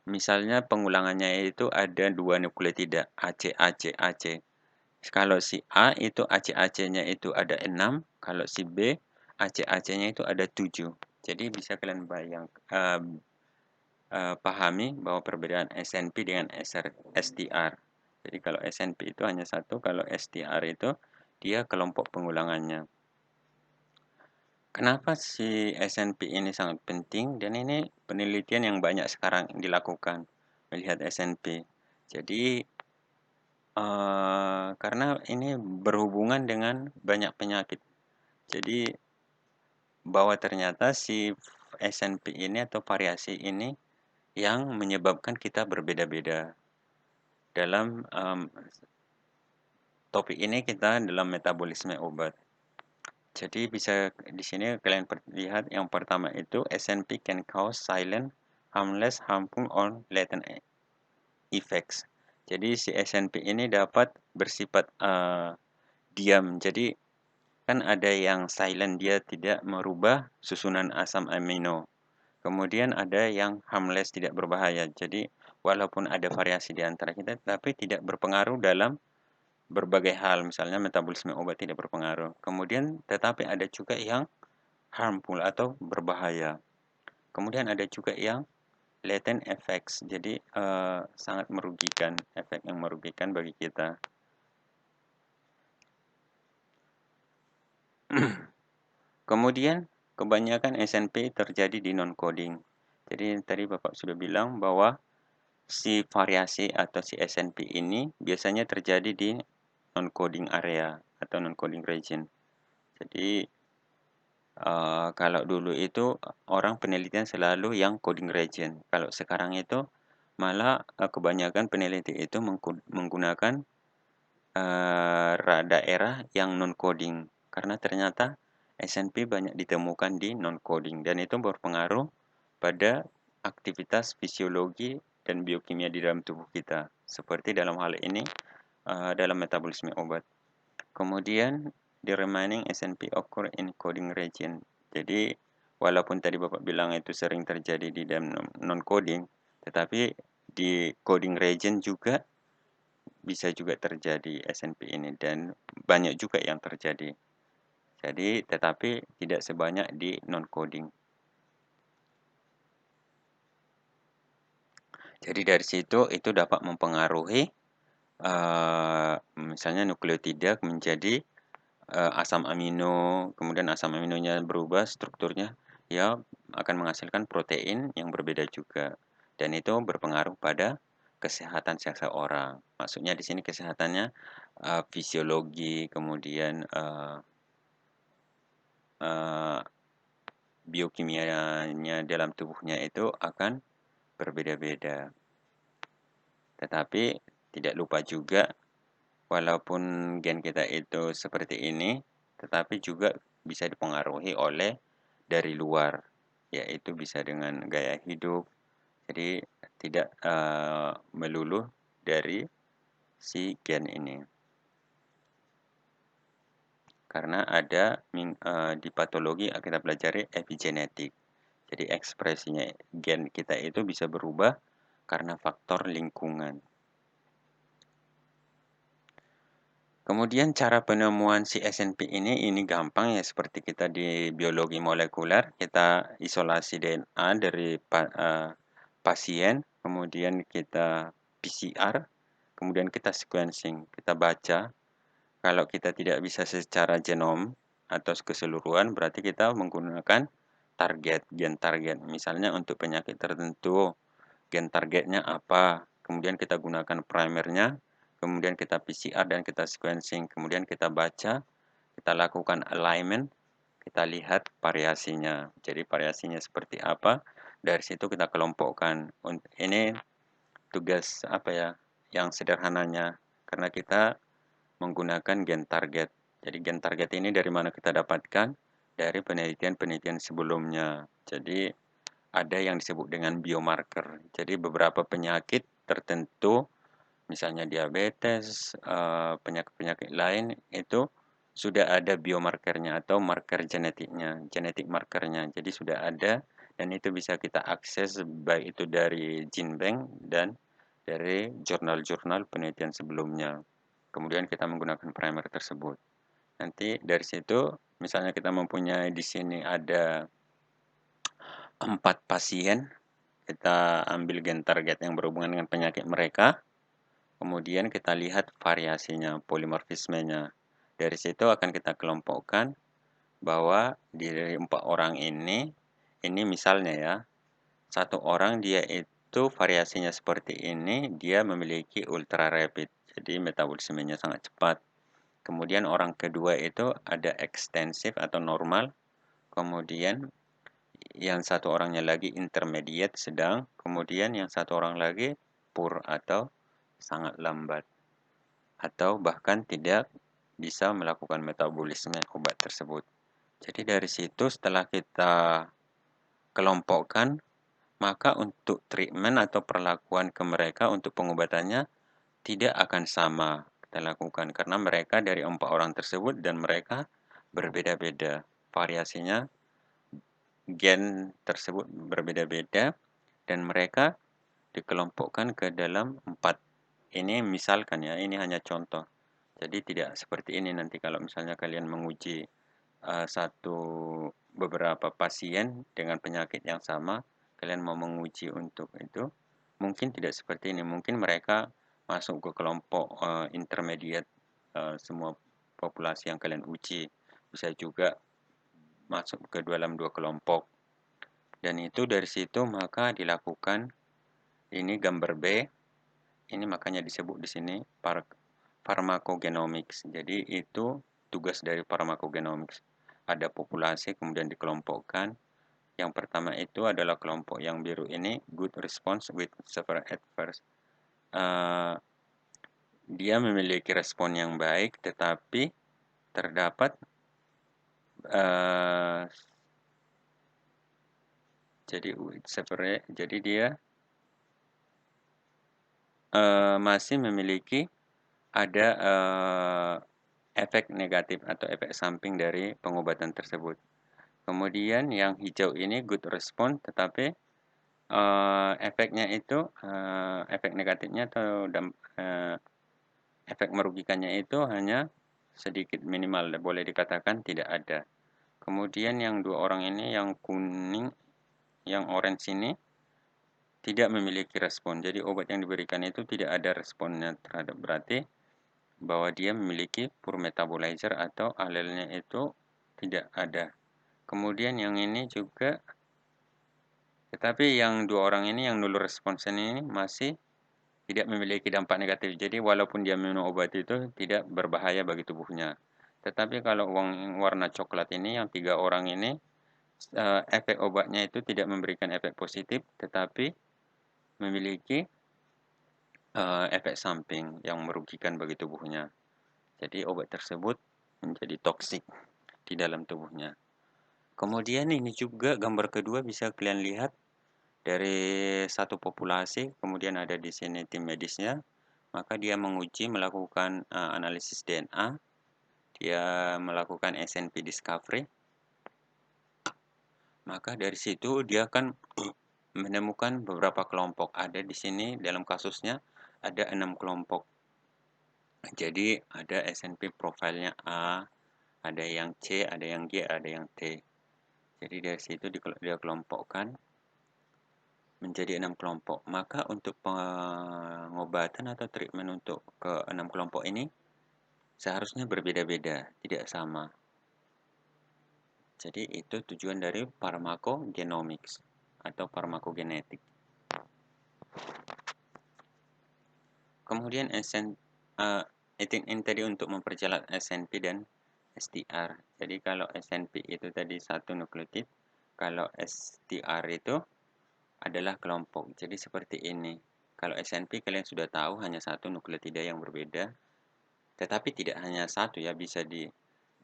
misalnya pengulangannya itu ada dua nukleotida AC. Kalau si A itu AC-AC-nya itu ada 6, kalau si B AC-AC-nya itu ada 7. Jadi bisa kalian pahami bahwa perbedaan SNP dengan STR. Jadi kalau SNP itu hanya satu, kalau STR itu dia kelompok pengulangannya. Kenapa si SNP ini sangat penting? Dan ini penelitian yang banyak sekarang dilakukan melihat SNP. Jadi karena ini berhubungan dengan banyak penyakit. Jadi bahwa ternyata si SNP ini atau variasi ini yang menyebabkan kita berbeda-beda. Dalam topik ini kita dalam metabolisme obat. Jadi bisa di sini kalian lihat yang pertama itu SNP can cause silent, harmless, harmful, or latent effects. Jadi si SNP ini dapat bersifat diam. Jadi kan ada yang silent, dia tidak merubah susunan asam amino. Kemudian ada yang harmless, tidak berbahaya. Jadi walaupun ada variasi di antara kita, tapi tidak berpengaruh dalam berbagai hal. Misalnya metabolisme obat tidak berpengaruh. Kemudian tetapi ada juga yang harmful atau berbahaya. Kemudian ada juga yang latent effects. Jadi sangat merugikan, efek yang merugikan bagi kita. Kemudian kebanyakan SNP terjadi di non-coding. Jadi tadi Bapak sudah bilang bahwa si variasi atau si SNP ini biasanya terjadi di non-coding area atau non-coding region. Jadi kalau dulu itu orang penelitian selalu yang coding region. Kalau sekarang itu malah kebanyakan peneliti itu menggunakan daerah yang non-coding. Karena ternyata SNP banyak ditemukan di non-coding dan itu berpengaruh pada aktivitas fisiologi dan biokimia di dalam tubuh kita. Seperti dalam hal ini dalam metabolisme obat. Kemudian the remaining SNP occur in coding region. Jadi walaupun tadi Bapak bilang itu sering terjadi di dalam non-coding, tetapi di coding region juga bisa juga terjadi SNP ini dan banyak juga yang terjadi. Jadi tetapi tidak sebanyak di non-coding. Jadi dari situ itu dapat mempengaruhi misalnya nukleotida menjadi asam amino, kemudian asam aminonya berubah strukturnya, ya akan menghasilkan protein yang berbeda juga. Dan itu berpengaruh pada kesehatan seseorang. Maksudnya di sini kesehatannya fisiologi, kemudian biokimianya dalam tubuhnya itu akan berbeda-beda. Tetapi tidak lupa juga walaupun gen kita itu seperti ini, tetapi juga bisa dipengaruhi oleh dari luar, yaitu bisa dengan gaya hidup. Jadi tidak melulu dari si gen ini. Karena ada di patologi kita pelajari epigenetik. Jadi ekspresinya gen kita itu bisa berubah karena faktor lingkungan. Kemudian cara penemuan si SNP ini gampang ya, seperti kita di biologi molekuler, kita isolasi DNA dari pasien, kemudian kita PCR, kemudian kita sequencing, kita baca. Kalau kita tidak bisa secara genom atau keseluruhan, berarti kita menggunakan gen target. Misalnya untuk penyakit tertentu, gen targetnya apa, kemudian kita gunakan primernya, kemudian kita PCR dan kita sequencing, kemudian kita baca, kita lakukan alignment, kita lihat variasinya. Jadi variasinya seperti apa, dari situ kita kelompokkan. Ini tugas apa ya, yang sederhananya, karena kita menggunakan gen target. Jadi gen target ini dari mana kita dapatkan? Dari penelitian-penelitian sebelumnya. Jadi ada yang disebut dengan biomarker. Jadi beberapa penyakit tertentu, misalnya diabetes, penyakit-penyakit lain, itu sudah ada biomarkernya atau marker genetiknya, genetik markernya. Jadi sudah ada dan itu bisa kita akses baik itu dari GenBank dan dari jurnal-jurnal penelitian sebelumnya. Kemudian kita menggunakan primer tersebut. Nanti dari situ, misalnya kita mempunyai di sini ada 4 pasien, kita ambil gen target yang berhubungan dengan penyakit mereka, kemudian kita lihat variasinya, polimorfismenya. Dari situ akan kita kelompokkan bahwa dari 4 orang ini misalnya ya, satu orang dia itu variasinya seperti ini, dia memiliki ultra rapid, jadi metabolismenya sangat cepat. Kemudian orang kedua itu ada ekstensif atau normal, kemudian yang satu orangnya lagi intermediate sedang, kemudian yang satu orang lagi poor atau sangat lambat, atau bahkan tidak bisa melakukan metabolisme obat tersebut. Jadi dari situ setelah kita kelompokkan, maka untuk treatment atau perlakuan ke mereka untuk pengobatannya tidak akan sama kita lakukan karena mereka dari 4 orang tersebut dan mereka berbeda-beda. Variasinya gen tersebut berbeda-beda dan mereka dikelompokkan ke dalam 4. Ini misalkan ya, ini hanya contoh. Jadi tidak seperti ini nanti kalau misalnya kalian menguji beberapa pasien dengan penyakit yang sama, kalian mau menguji untuk itu, mungkin tidak seperti ini. Mungkin mereka masuk ke kelompok intermediate, semua populasi yang kalian uji. Bisa juga masuk ke dalam 2 kelompok. Dan itu dari situ maka dilakukan ini gambar B. Ini makanya disebut di sini pharmacogenomics. Jadi itu tugas dari pharmacogenomics. Ada populasi kemudian dikelompokkan. Yang pertama itu adalah kelompok yang biru ini, good response with severe adverse. Dia memiliki respon yang baik, tetapi terdapat jadi dia masih memiliki ada efek negatif atau efek samping dari pengobatan tersebut. Kemudian yang hijau ini good response, tetapi efeknya itu efek negatifnya atau efek merugikannya itu hanya sedikit, minimal, boleh dikatakan tidak ada. Kemudian yang 2 orang ini, yang kuning, yang orange ini tidak memiliki respon. Jadi obat yang diberikan itu tidak ada responnya terhadap, berarti bahwa dia memiliki poor metabolizer atau alelnya itu tidak ada. Kemudian yang ini juga, tetapi yang 2 orang ini yang nol respons ini masih tidak memiliki dampak negatif. Jadi walaupun dia minum obat itu tidak berbahaya bagi tubuhnya. Tetapi kalau warna coklat ini, yang 3 orang ini, efek obatnya itu tidak memberikan efek positif, tetapi memiliki efek samping yang merugikan bagi tubuhnya. Jadi obat tersebut menjadi toksik di dalam tubuhnya. Kemudian ini juga gambar kedua bisa kalian lihat dari satu populasi, kemudian ada di sini tim medisnya, maka dia menguji melakukan analisis DNA, dia melakukan SNP discovery, maka dari situ dia akan menemukan beberapa kelompok. Ada di sini dalam kasusnya ada 6 kelompok. Jadi ada SNP profilnya A, ada yang C, ada yang G, ada yang T. Jadi dari situ dia kelompokkan menjadi 6 kelompok. Maka untuk pengobatan atau treatment untuk ke 6 kelompok ini seharusnya berbeda-beda, tidak sama. Jadi itu tujuan dari pharmacogenomics atau farmakogenetik. Kemudian ini tadi untuk memperjelas SNP dan STR. Jadi kalau SNP itu tadi satu nukleotid, kalau STR itu adalah kelompok. Jadi seperti ini. Kalau SNP kalian sudah tahu hanya satu nukleotida yang berbeda, tetapi tidak hanya satu ya, bisa di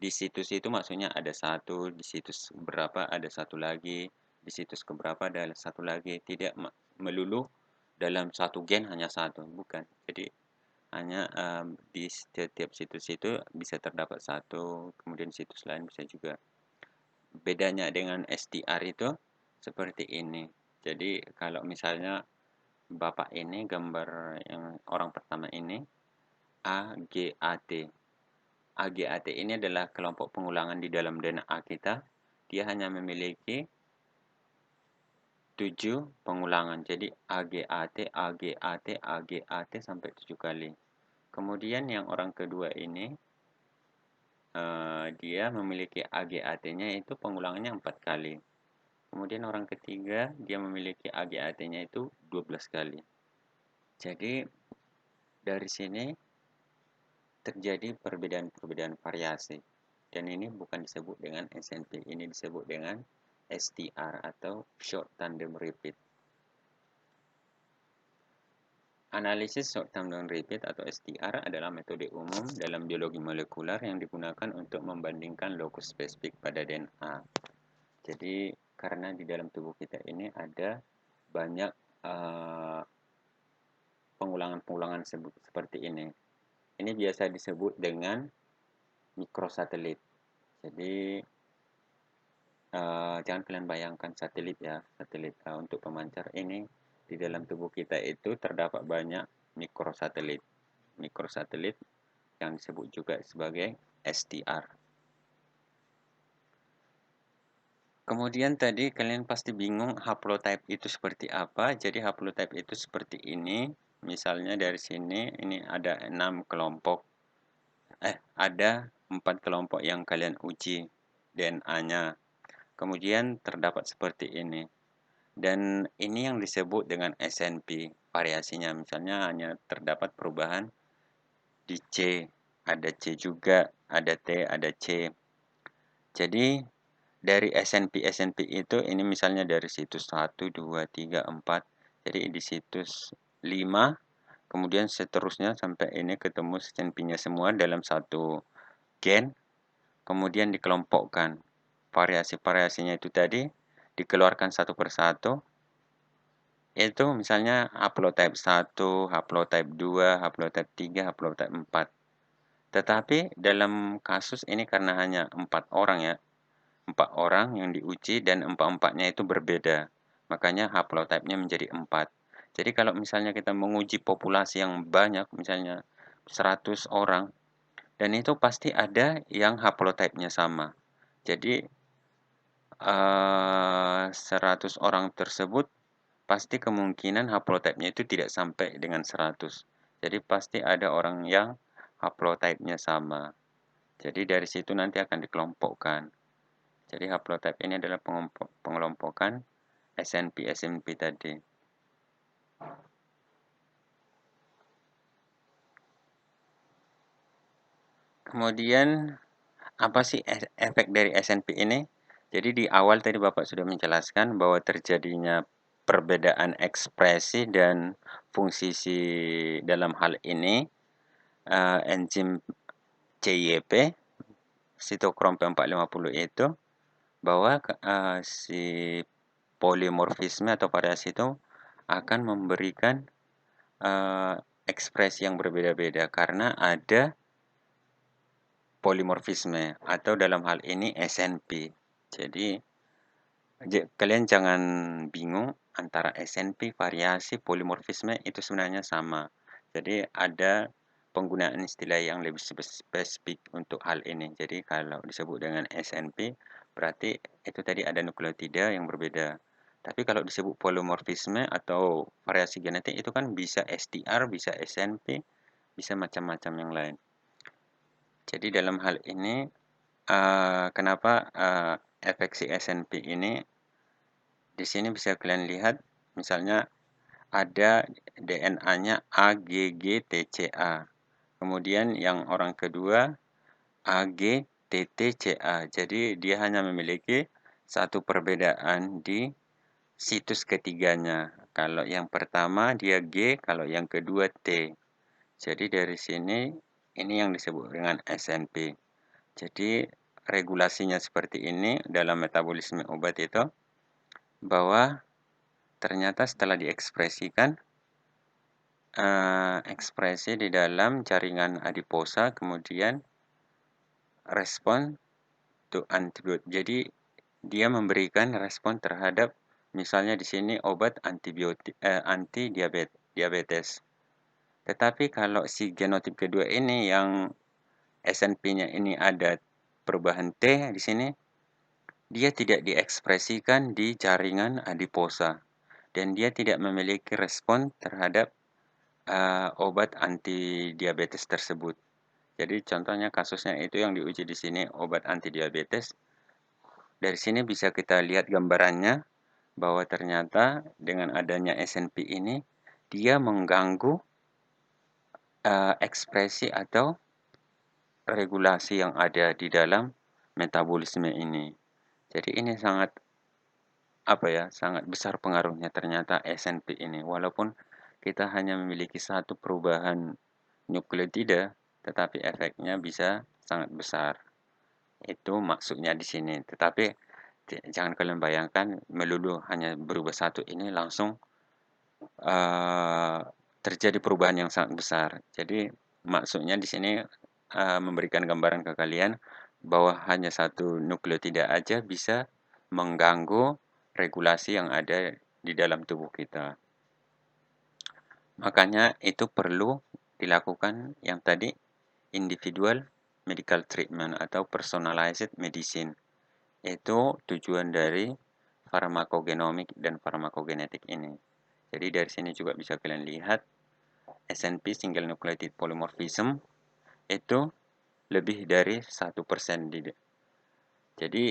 situs itu maksudnya ada satu, di situs berapa ada satu lagi, di situs keberapa ada satu lagi, tidak melulu dalam satu gen hanya satu, bukan. Jadi hanya di setiap situs itu bisa terdapat satu, kemudian situs lain bisa juga. Bedanya dengan STR itu seperti ini. Jadi kalau misalnya Bapak ini gambar yang orang pertama ini AGAT. AGAT ini adalah kelompok pengulangan di dalam DNA kita. Dia hanya memiliki 7 pengulangan. Jadi AGAT, AGAT, AGAT sampai 7 kali. Kemudian yang orang kedua ini dia memiliki AGAT-nya itu pengulangannya 4 kali. Kemudian orang ketiga dia memiliki AGAT-nya itu 12 kali. Jadi dari sini terjadi perbedaan-perbedaan variasi. Dan ini bukan disebut dengan SNP, ini disebut dengan STR atau Short Tandem Repeat. Analisis Short Tandem Repeat atau STR adalah metode umum dalam biologi molekuler yang digunakan untuk membandingkan lokus spesifik pada DNA. Jadi karena di dalam tubuh kita ini ada banyak pengulangan-pengulangan seperti ini. Ini biasa disebut dengan mikrosatelit. Jadi jangan kalian bayangkan satelit ya, satelit untuk pemancar ini di dalam tubuh kita itu terdapat banyak mikrosatelit. Mikrosatelit yang disebut juga sebagai STR. Kemudian tadi kalian pasti bingung haplotype itu seperti apa. Jadi haplotype itu seperti ini. Misalnya dari sini ini ada 6 kelompok. Ada 4 kelompok yang kalian uji DNA-nya. Kemudian terdapat seperti ini. Dan ini yang disebut dengan SNP. Variasinya misalnya hanya terdapat perubahan di C. Ada C juga, ada T, ada C. Jadi dari SNP itu ini misalnya dari situs 1, 2, 3, 4. Jadi di situs 5, kemudian seterusnya sampai ini ketemu SNP-nya semua dalam satu gen, kemudian dikelompokkan. Variasi-variasinya itu tadi dikeluarkan satu persatu. Itu misalnya haplotype 1, haplotype 2, haplotype 3, haplotype 4. Tetapi dalam kasus ini karena hanya 4 orang ya, 4 orang yang diuji dan 4-empatnya itu berbeda. Makanya haplotype-nya menjadi 4. Jadi kalau misalnya kita menguji populasi yang banyak, misalnya 100 orang, dan itu pasti ada yang haplotype-nya sama. Jadi 100 orang tersebut pasti kemungkinan haplotype-nya itu tidak sampai dengan 100. Jadi pasti ada orang yang haplotype-nya sama. Jadi dari situ nanti akan dikelompokkan. Jadi haplotype ini adalah pengelompokan SNP tadi. Kemudian apa sih efek dari SNP ini? Jadi di awal tadi Bapak sudah menjelaskan bahwa terjadinya perbedaan ekspresi dan fungsi dalam hal ini enzim CYP sitokrom P450 itu bahwa si polimorfisme atau variasi itu akan memberikan ekspresi yang berbeda-beda karena ada polimorfisme atau dalam hal ini SNP. Jadi kalian jangan bingung antara SNP, variasi, polimorfisme itu sebenarnya sama. Jadi ada penggunaan istilah yang lebih spesifik untuk hal ini. Jadi kalau disebut dengan SNP, berarti itu tadi ada nukleotida yang berbeda. Tapi kalau disebut polimorfisme atau variasi genetik itu kan bisa STR, bisa SNP, bisa macam-macam yang lain. Jadi dalam hal ini, kenapa efek si SNP ini di sini bisa kalian lihat, misalnya ada DNA-nya AGGTCA. Kemudian yang orang kedua AGTTCA. Jadi dia hanya memiliki satu perbedaan di situs ketiganya. Kalau yang pertama dia G, kalau yang kedua T. Jadi dari sini ini yang disebut dengan SNP. Jadi regulasinya seperti ini dalam metabolisme obat itu, bahwa ternyata setelah diekspresikan, ekspresi di dalam jaringan adiposa, kemudian respon to antibiotik. Jadi dia memberikan respon terhadap misalnya di sini obat antibiotik anti diabetes. Tetapi kalau si genotip kedua ini yang SNP-nya ini ada perubahan T di sini, dia tidak diekspresikan di jaringan adiposa dan dia tidak memiliki respon terhadap obat anti diabetes tersebut. Jadi contohnya kasusnya itu yang diuji di sini obat anti diabetes. Dari sini bisa kita lihat gambarannya bahwa ternyata dengan adanya SNP ini dia mengganggu ekspresi atau regulasi yang ada di dalam metabolisme ini. Jadi ini sangat sangat besar pengaruhnya ternyata SNP ini. Walaupun kita hanya memiliki satu perubahan nukleotida, tetapi efeknya bisa sangat besar. Itu maksudnya di sini. Tetapi jangan kalian bayangkan melulu hanya berubah satu ini langsung terjadi perubahan yang sangat besar. Jadi maksudnya di sini memberikan gambaran ke kalian bahwa hanya satu nukleotida aja bisa mengganggu regulasi yang ada di dalam tubuh kita. Makanya itu perlu dilakukan yang tadi individual medical treatment atau personalized medicine. Itu tujuan dari farmakogenomik dan farmakogenetik ini. Jadi dari sini juga bisa kalian lihat SNP single nucleotide polymorphism itu lebih dari 1%. Jadi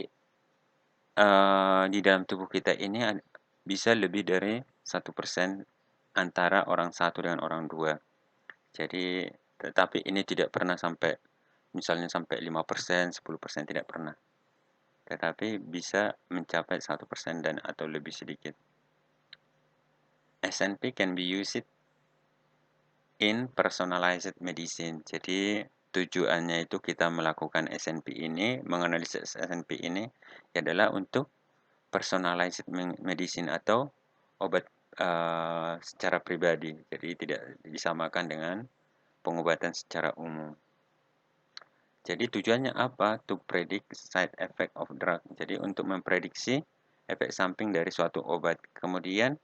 di dalam tubuh kita ini bisa lebih dari 1% antara orang satu dengan orang dua. Jadi tetapi ini tidak pernah sampai misalnya sampai 5%, 10% tidak pernah. Tetapi bisa mencapai 1% dan atau lebih sedikit. SNP can be used in personalized medicine. Jadi tujuannya itu kita melakukan SNP ini, menganalisis SNP ini adalah untuk personalized medicine atau obat secara pribadi. Jadi tidak disamakan dengan pengobatan secara umum. Jadi tujuannya apa? To predict side effect of drug. Jadi untuk memprediksi efek samping dari suatu obat. Kemudian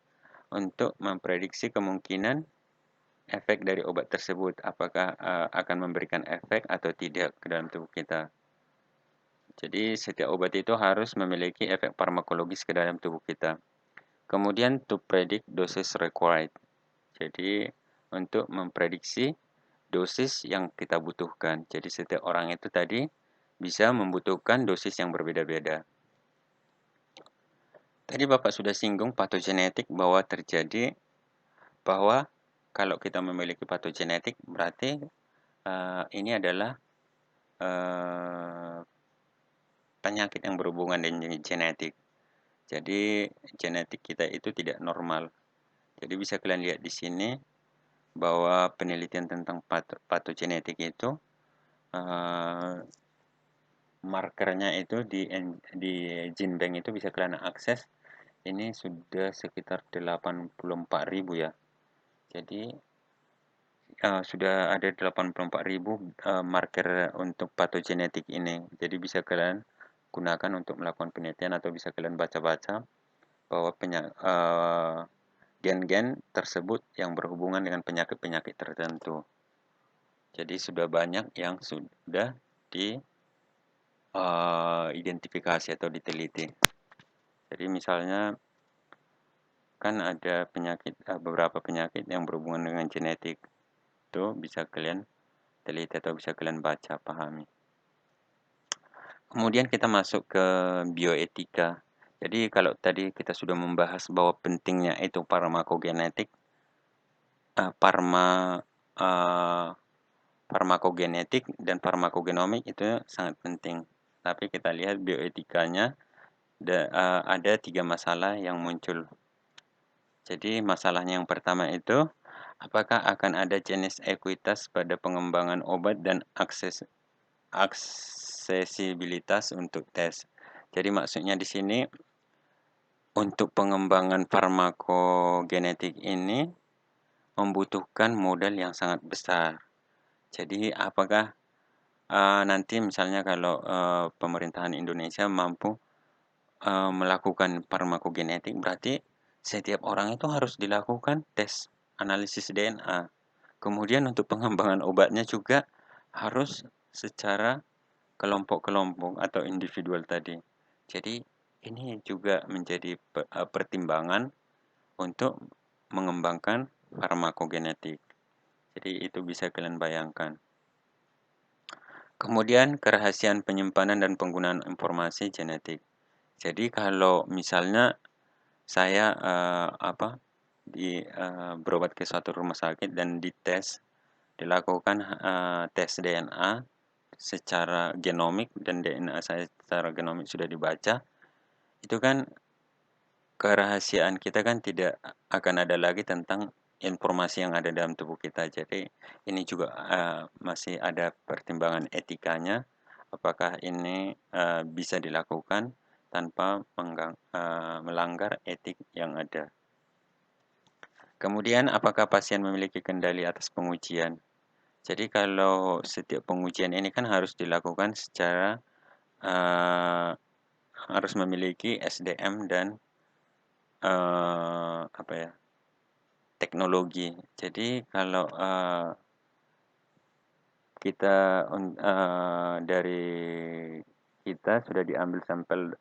untuk memprediksi kemungkinan efek dari obat tersebut, apakah akan memberikan efek atau tidak ke dalam tubuh kita. Jadi setiap obat itu harus memiliki efek farmakologis ke dalam tubuh kita. Kemudian to predict doses required. Jadi untuk memprediksi dosis yang kita butuhkan. Jadi setiap orang itu tadi bisa membutuhkan dosis yang berbeda-beda. Tadi Bapak sudah singgung patogenetik bahwa kalau kita memiliki patogenetik berarti ini adalah penyakit yang berhubungan dengan genetik. Jadi genetik kita itu tidak normal. Jadi bisa kalian lihat di sini bahwa penelitian tentang patogenetik itu markernya itu di gene bank itu bisa kalian akses. Ini sudah sekitar 84.000 ya. Jadi sudah ada 84.000 marker untuk patogenetik ini. Jadi bisa kalian gunakan untuk melakukan penelitian atau bisa kalian baca-baca bahwa gen-gen tersebut yang berhubungan dengan penyakit-penyakit tertentu. Jadi sudah banyak yang sudah diidentifikasi atau diteliti. Jadi misalnya kan ada penyakit, beberapa penyakit yang berhubungan dengan genetik. Itu bisa kalian teliti atau bisa kalian baca, pahami. Kemudian kita masuk ke bioetika. Jadi kalau tadi kita sudah membahas bahwa pentingnya itu farmakogenetik, eh, farma, eh, farmakogenetik dan farmakogenomik itu sangat penting. Tapi kita lihat bioetikanya ada 3 masalah yang muncul. Jadi masalahnya yang pertama itu, apakah akan ada jenis ekuitas pada pengembangan obat dan aksesibilitas untuk tes. Jadi maksudnya di sini untuk pengembangan farmakogenetik ini membutuhkan modal yang sangat besar. Jadi apakah nanti misalnya kalau pemerintahan Indonesia mampu melakukan farmakogenetik, berarti setiap orang itu harus dilakukan tes analisis DNA. Kemudian untuk pengembangan obatnya juga harus secara kelompok-kelompok atau individual tadi. Jadi ini juga menjadi pertimbangan untuk mengembangkan farmakogenetik. Jadi itu bisa kalian bayangkan. Kemudian kerahasiaan penyimpanan dan penggunaan informasi genetik. Jadi kalau misalnya saya berobat ke suatu rumah sakit dan dilakukan tes DNA secara genomik dan DNA saya secara genomik sudah dibaca, itu kan kerahasiaan kita kan tidak akan ada lagi tentang informasi yang ada dalam tubuh kita. Jadi ini juga masih ada pertimbangan etikanya, apakah ini bisa dilakukan tanpa melanggar etik yang ada. Kemudian, apakah pasien memiliki kendali atas pengujian? Jadi kalau setiap pengujian ini kan harus dilakukan secara harus memiliki SDM dan apa ya, teknologi. Jadi kalau kita dari kita sudah diambil sampel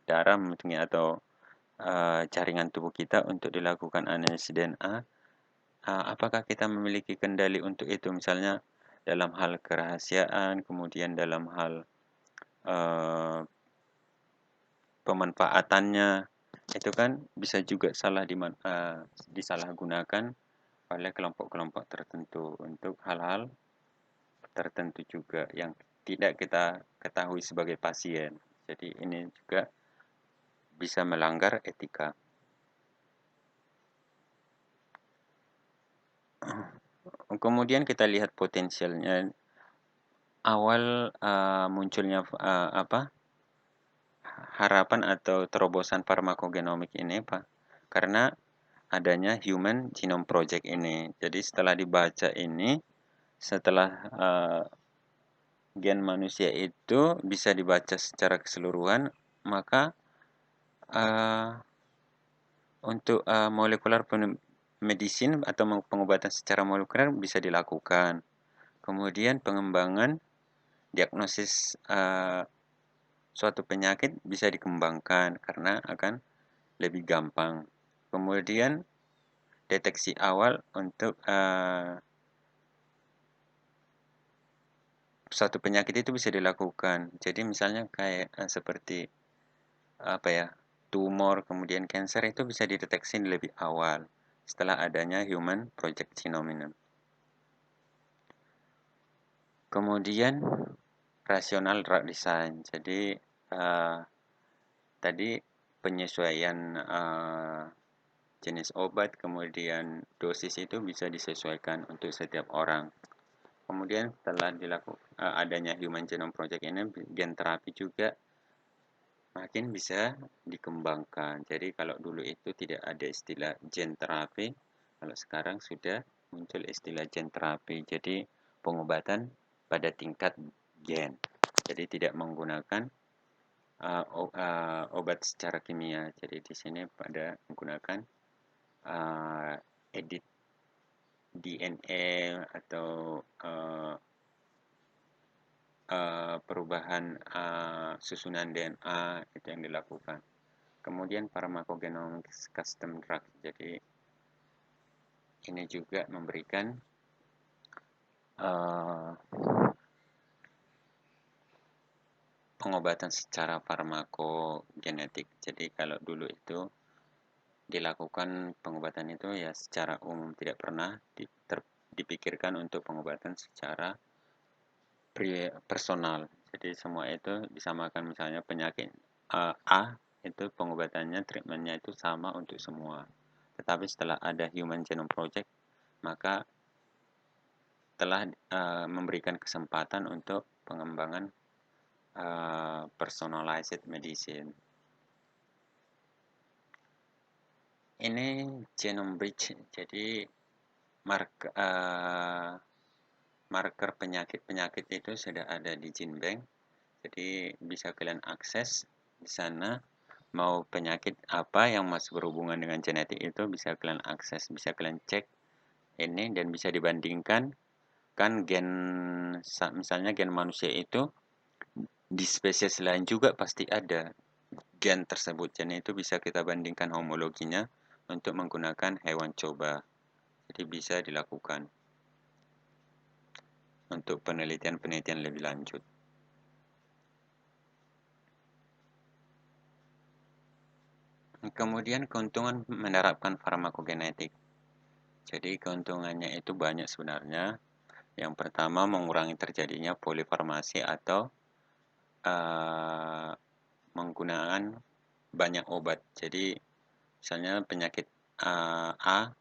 darah mungkin atau jaringan tubuh kita untuk dilakukan analisis DNA, apakah kita memiliki kendali untuk itu? Misalnya dalam hal kerahasiaan, kemudian dalam hal uh, pemanfaatannya, itu kan bisa juga disalahgunakan oleh kelompok-kelompok tertentu untuk hal-hal tertentu juga yang tidak kita ketahui sebagai pasien. Jadi ini juga bisa melanggar etika. Kemudian kita lihat potensialnya. Awal munculnya harapan atau terobosan farmakogenomik ini, Pak, karena adanya Human Genome Project ini. Jadi setelah dibaca ini, setelah gen manusia itu bisa dibaca secara keseluruhan, maka untuk molekular medicine atau pengobatan secara molekuler bisa dilakukan. Kemudian pengembangan diagnosis suatu penyakit bisa dikembangkan karena akan lebih gampang. Kemudian deteksi awal untuk suatu penyakit itu bisa dilakukan. Jadi misalnya kayak seperti apa ya, tumor kemudian kanker itu bisa dideteksi lebih awal setelah adanya Human Project Genome. Kemudian rasional drug design. Jadi tadi penyesuaian jenis obat kemudian dosis itu bisa disesuaikan untuk setiap orang. Kemudian setelah adanya Human Genome Project ini, gen terapi juga makin bisa dikembangkan. Jadi kalau dulu itu tidak ada istilah gen terapi, kalau sekarang sudah muncul istilah gen terapi. Jadi pengobatan pada tingkat gen. Jadi tidak menggunakan obat secara kimia. Jadi di sini pada menggunakan edit DNA atau perubahan susunan DNA itu yang dilakukan. Kemudian pharmacogenomics custom drug. Jadi ini juga memberikan pengobatan secara farmakogenetik. Jadi kalau dulu itu dilakukan pengobatan itu ya secara umum, tidak pernah dipikirkan untuk pengobatan secara personal. Jadi semua itu disamakan, misalnya penyakit A itu pengobatannya, treatmentnya itu sama untuk semua. Tetapi setelah ada Human Genome Project, maka telah memberikan kesempatan untuk pengembangan personalized medicine. Ini genome bridge, jadi marker penyakit-penyakit itu sudah ada di GenBank. Jadi bisa kalian akses di sana. Mau penyakit apa yang masih berhubungan dengan genetik itu bisa kalian akses, bisa kalian cek ini, dan bisa dibandingkan kan gen, misalnya gen manusia itu di spesies lain juga pasti ada gen tersebut. Jadi itu bisa kita bandingkan homologinya untuk menggunakan hewan coba. Jadi bisa dilakukan untuk penelitian-penelitian lebih lanjut. Kemudian keuntungan menerapkan farmakogenetik. Jadi keuntungannya itu banyak sebenarnya. Yang pertama, mengurangi terjadinya polifarmasi atau menggunakan banyak obat. Jadi misalnya penyakit A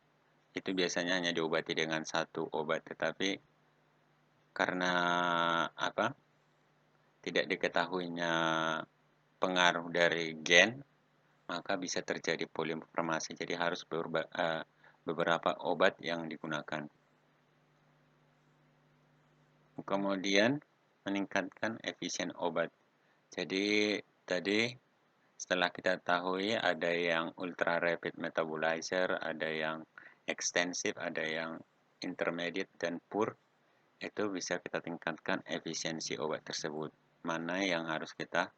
itu biasanya hanya diobati dengan satu obat, tetapi karena tidak diketahuinya pengaruh dari gen, maka bisa terjadi polifarmasi. Jadi harus beberapa obat yang digunakan. Kemudian meningkatkan efisien obat. Jadi tadi setelah kita tahu ada yang ultra rapid metabolizer, ada yang ekstensif, ada yang intermediate dan poor, itu bisa kita tingkatkan efisiensi obat tersebut. Mana yang harus kita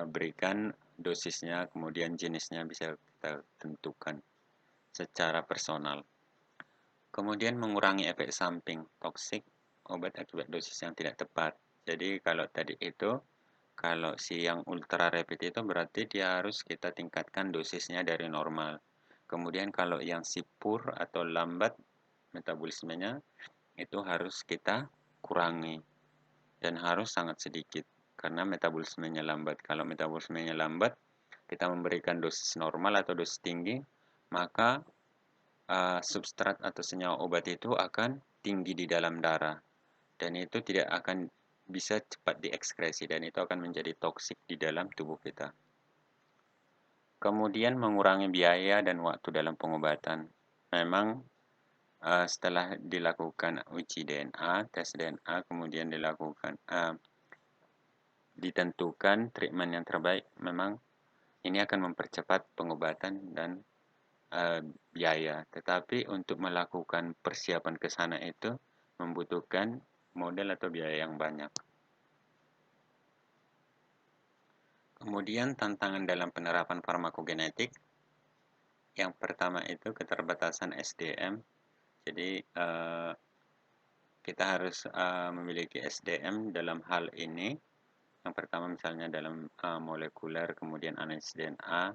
berikan dosisnya, kemudian jenisnya bisa kita tentukan secara personal. Kemudian mengurangi efek samping toksik obat akibat dosis yang tidak tepat. Jadi kalau tadi itu, kalau si yang ultra rapid itu berarti dia harus kita tingkatkan dosisnya dari normal. Kemudian kalau yang si poor atau lambat metabolismenya itu harus kita kurangi dan harus sangat sedikit karena metabolismenya lambat. Kalau metabolismenya lambat, kita memberikan dosis normal atau dosis tinggi, maka substrat atau senyawa obat itu akan tinggi di dalam darah dan itu tidak akan bisa cepat diekskresi dan itu akan menjadi toksik di dalam tubuh kita. Kemudian mengurangi biaya dan waktu dalam pengobatan. Memang setelah dilakukan uji DNA, tes DNA, kemudian ditentukan treatment yang terbaik, memang ini akan mempercepat pengobatan dan biaya. Tetapi untuk melakukan persiapan ke sana itu membutuhkan modal atau biaya yang banyak. Kemudian tantangan dalam penerapan farmakogenetik. Yang pertama itu keterbatasan SDM. Jadi kita harus memiliki SDM dalam hal ini. Yang pertama misalnya dalam molekuler, kemudian analisis DNA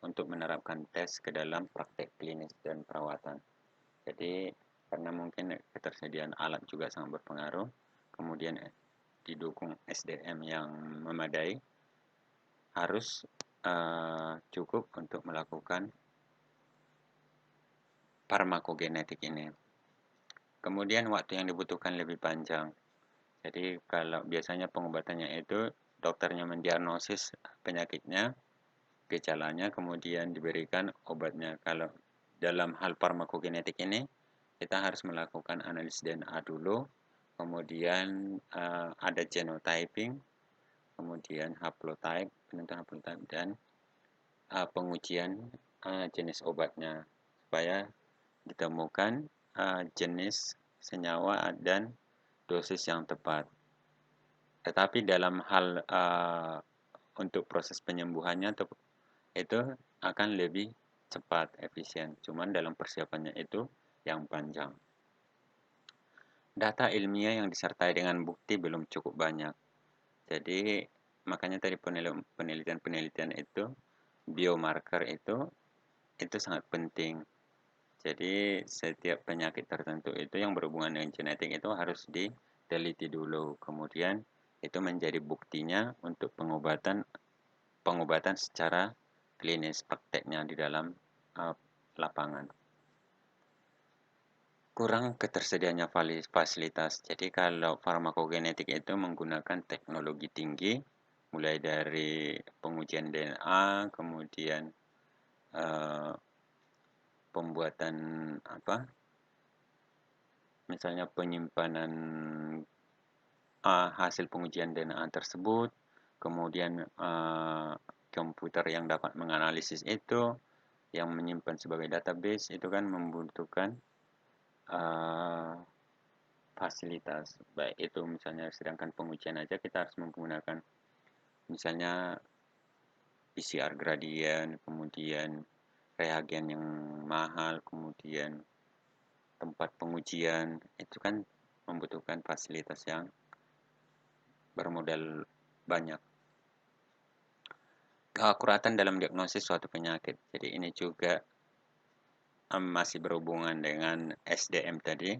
untuk menerapkan tes ke dalam praktek klinis dan perawatan. Jadi karena mungkin ketersediaan alat juga sangat berpengaruh, kemudian didukung SDM yang memadai, harus cukup untuk melakukan farmakogenetik ini. Kemudian waktu yang dibutuhkan lebih panjang. Jadi kalau biasanya pengobatannya itu dokternya mendiagnosis penyakitnya, gejalanya, kemudian diberikan obatnya. Kalau dalam hal farmakogenetik ini, kita harus melakukan analisis DNA dulu, kemudian ada genotyping, kemudian haplotype, penentuan haplotype, dan pengujian jenis obatnya supaya ditemukan jenis senyawa dan dosis yang tepat. Tetapi dalam hal untuk proses penyembuhannya itu akan lebih cepat, efisien. Cuman dalam persiapannya itu yang panjang. Data ilmiah yang disertai dengan bukti belum cukup banyak. Jadi makanya tadi penelitian-penelitian itu, biomarker itu sangat penting. Jadi setiap penyakit tertentu itu yang berhubungan dengan genetik itu harus diteliti dulu. Kemudian itu menjadi buktinya untuk pengobatan secara klinis, prakteknya di dalam lapangan. Kurang ketersediaannya fasilitas. Jadi kalau farmakogenetik itu menggunakan teknologi tinggi, mulai dari pengujian DNA, kemudian pembuatan misalnya penyimpanan hasil pengujian DNA tersebut, kemudian komputer yang dapat menganalisis itu, yang menyimpan sebagai database itu kan membutuhkan fasilitas. Baik itu misalnya sedangkan pengujian aja kita harus menggunakan misalnya PCR gradien, kemudian reagen yang mahal, kemudian tempat pengujian, itu kan membutuhkan fasilitas yang bermodal banyak. Keakuratan dalam diagnosis suatu penyakit. Jadi ini juga masih berhubungan dengan SDM tadi.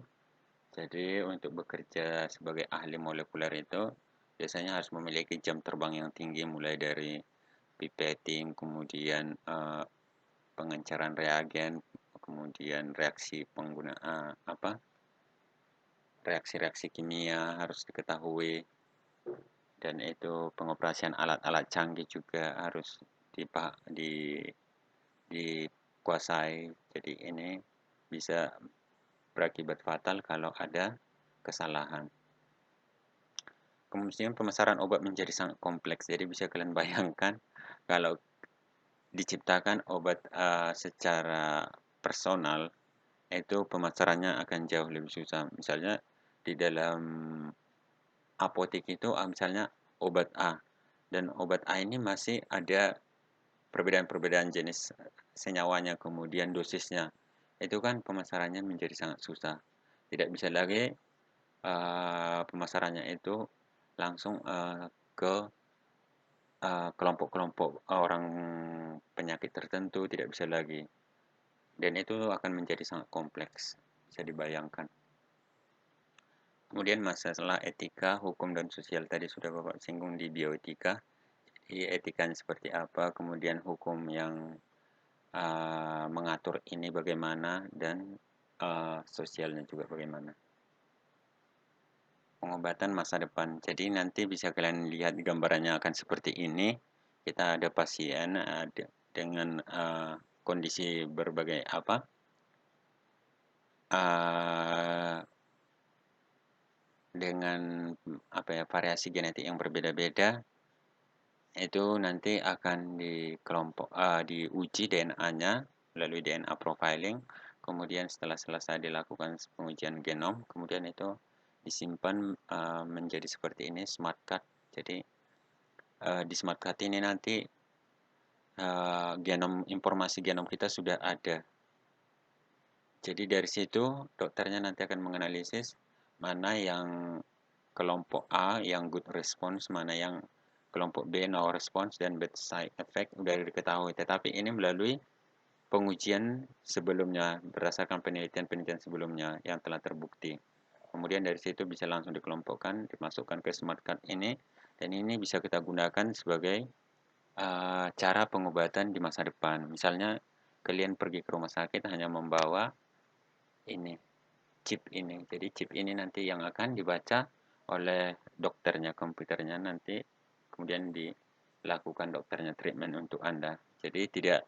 Jadi untuk bekerja sebagai ahli molekuler itu biasanya harus memiliki jam terbang yang tinggi, mulai dari pipetting, kemudian pengenceran reagen, kemudian reaksi penggunaan reaksi-reaksi kimia harus diketahui, dan itu pengoperasian alat-alat canggih juga harus dikuasai. Jadi ini bisa berakibat fatal kalau ada kesalahan. Kemudian pemasaran obat menjadi sangat kompleks. Jadi bisa kalian bayangkan kalau diciptakan obat secara personal, itu pemasarannya akan jauh lebih susah. Misalnya di dalam apotek itu misalnya obat A, dan obat A ini masih ada perbedaan-perbedaan jenis senyawanya, kemudian dosisnya. Itu kan pemasarannya menjadi sangat susah. Tidak bisa lagi pemasarannya itu langsung ke kelompok-kelompok orang penyakit tertentu, tidak bisa lagi. Dan itu akan menjadi sangat kompleks, bisa dibayangkan. Kemudian masalah etika, hukum, dan sosial tadi sudah Bapak singgung di bioetika. Jadi etikanya seperti apa, kemudian hukum yang mengatur ini bagaimana, dan sosialnya juga bagaimana. Pengobatan masa depan. Jadi nanti bisa kalian lihat gambarannya akan seperti ini. Kita ada pasien dengan kondisi berbagai dengan variasi genetik yang berbeda-beda. Itu nanti akan diuji DNA-nya melalui DNA profiling. Kemudian setelah selesai dilakukan pengujian genom, kemudian itu disimpan menjadi seperti ini, smart card. Jadi di smart card ini nanti informasi genom kita sudah ada. Jadi dari situ dokternya nanti akan menganalisis mana yang kelompok A yang good response, mana yang kelompok B no response, dan bad side effect sudah diketahui. Tetapi ini melalui pengujian sebelumnya berdasarkan penelitian-penelitian sebelumnya yang telah terbukti. Kemudian dari situ bisa langsung dikelompokkan, dimasukkan ke smart card ini, dan ini bisa kita gunakan sebagai cara pengobatan di masa depan. Misalnya kalian pergi ke rumah sakit hanya membawa ini chip ini. Jadi chip ini nanti yang akan dibaca oleh dokternya, komputernya nanti, kemudian dilakukan dokternya treatment untuk Anda. Jadi tidak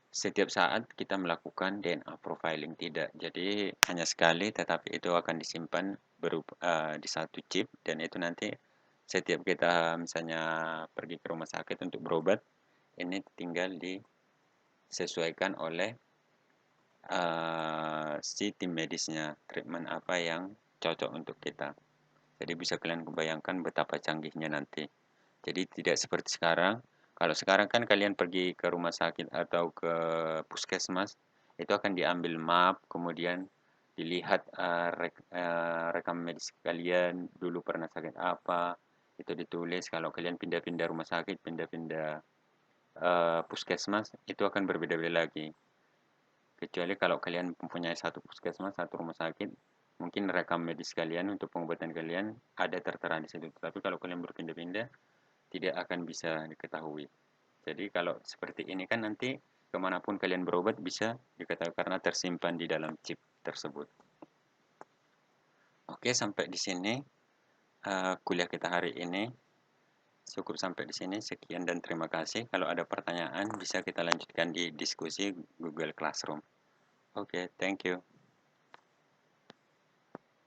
setiap saat kita melakukan DNA profiling, tidak. Jadi hanya sekali, tetapi itu akan disimpan di satu chip, dan itu nanti setiap kita misalnya pergi ke rumah sakit untuk berobat, ini tinggal disesuaikan oleh si tim medisnya, treatment apa yang cocok untuk kita. Jadi bisa kalian bayangkan betapa canggihnya nanti. Jadi tidak seperti sekarang. Kalau sekarang kan kalian pergi ke rumah sakit atau ke puskesmas, itu akan diambil map, kemudian dilihat rekam medis kalian dulu pernah sakit apa, itu ditulis. Kalau kalian pindah-pindah rumah sakit, pindah-pindah puskesmas, itu akan berbeda-beda lagi. Kecuali kalau kalian mempunyai satu puskesmas, satu rumah sakit, mungkin rekam medis kalian untuk pengobatan kalian ada tertera di situ. Tapi kalau kalian berpindah-pindah, tidak akan bisa diketahui. Jadi kalau seperti ini kan nanti kemanapun kalian berobat bisa diketahui karena tersimpan di dalam chip tersebut. Oke, sampai di sini kuliah kita hari ini. Cukup sampai di sini. Sekian dan terima kasih. Kalau ada pertanyaan bisa kita lanjutkan di diskusi Google Classroom. Oke, thank you.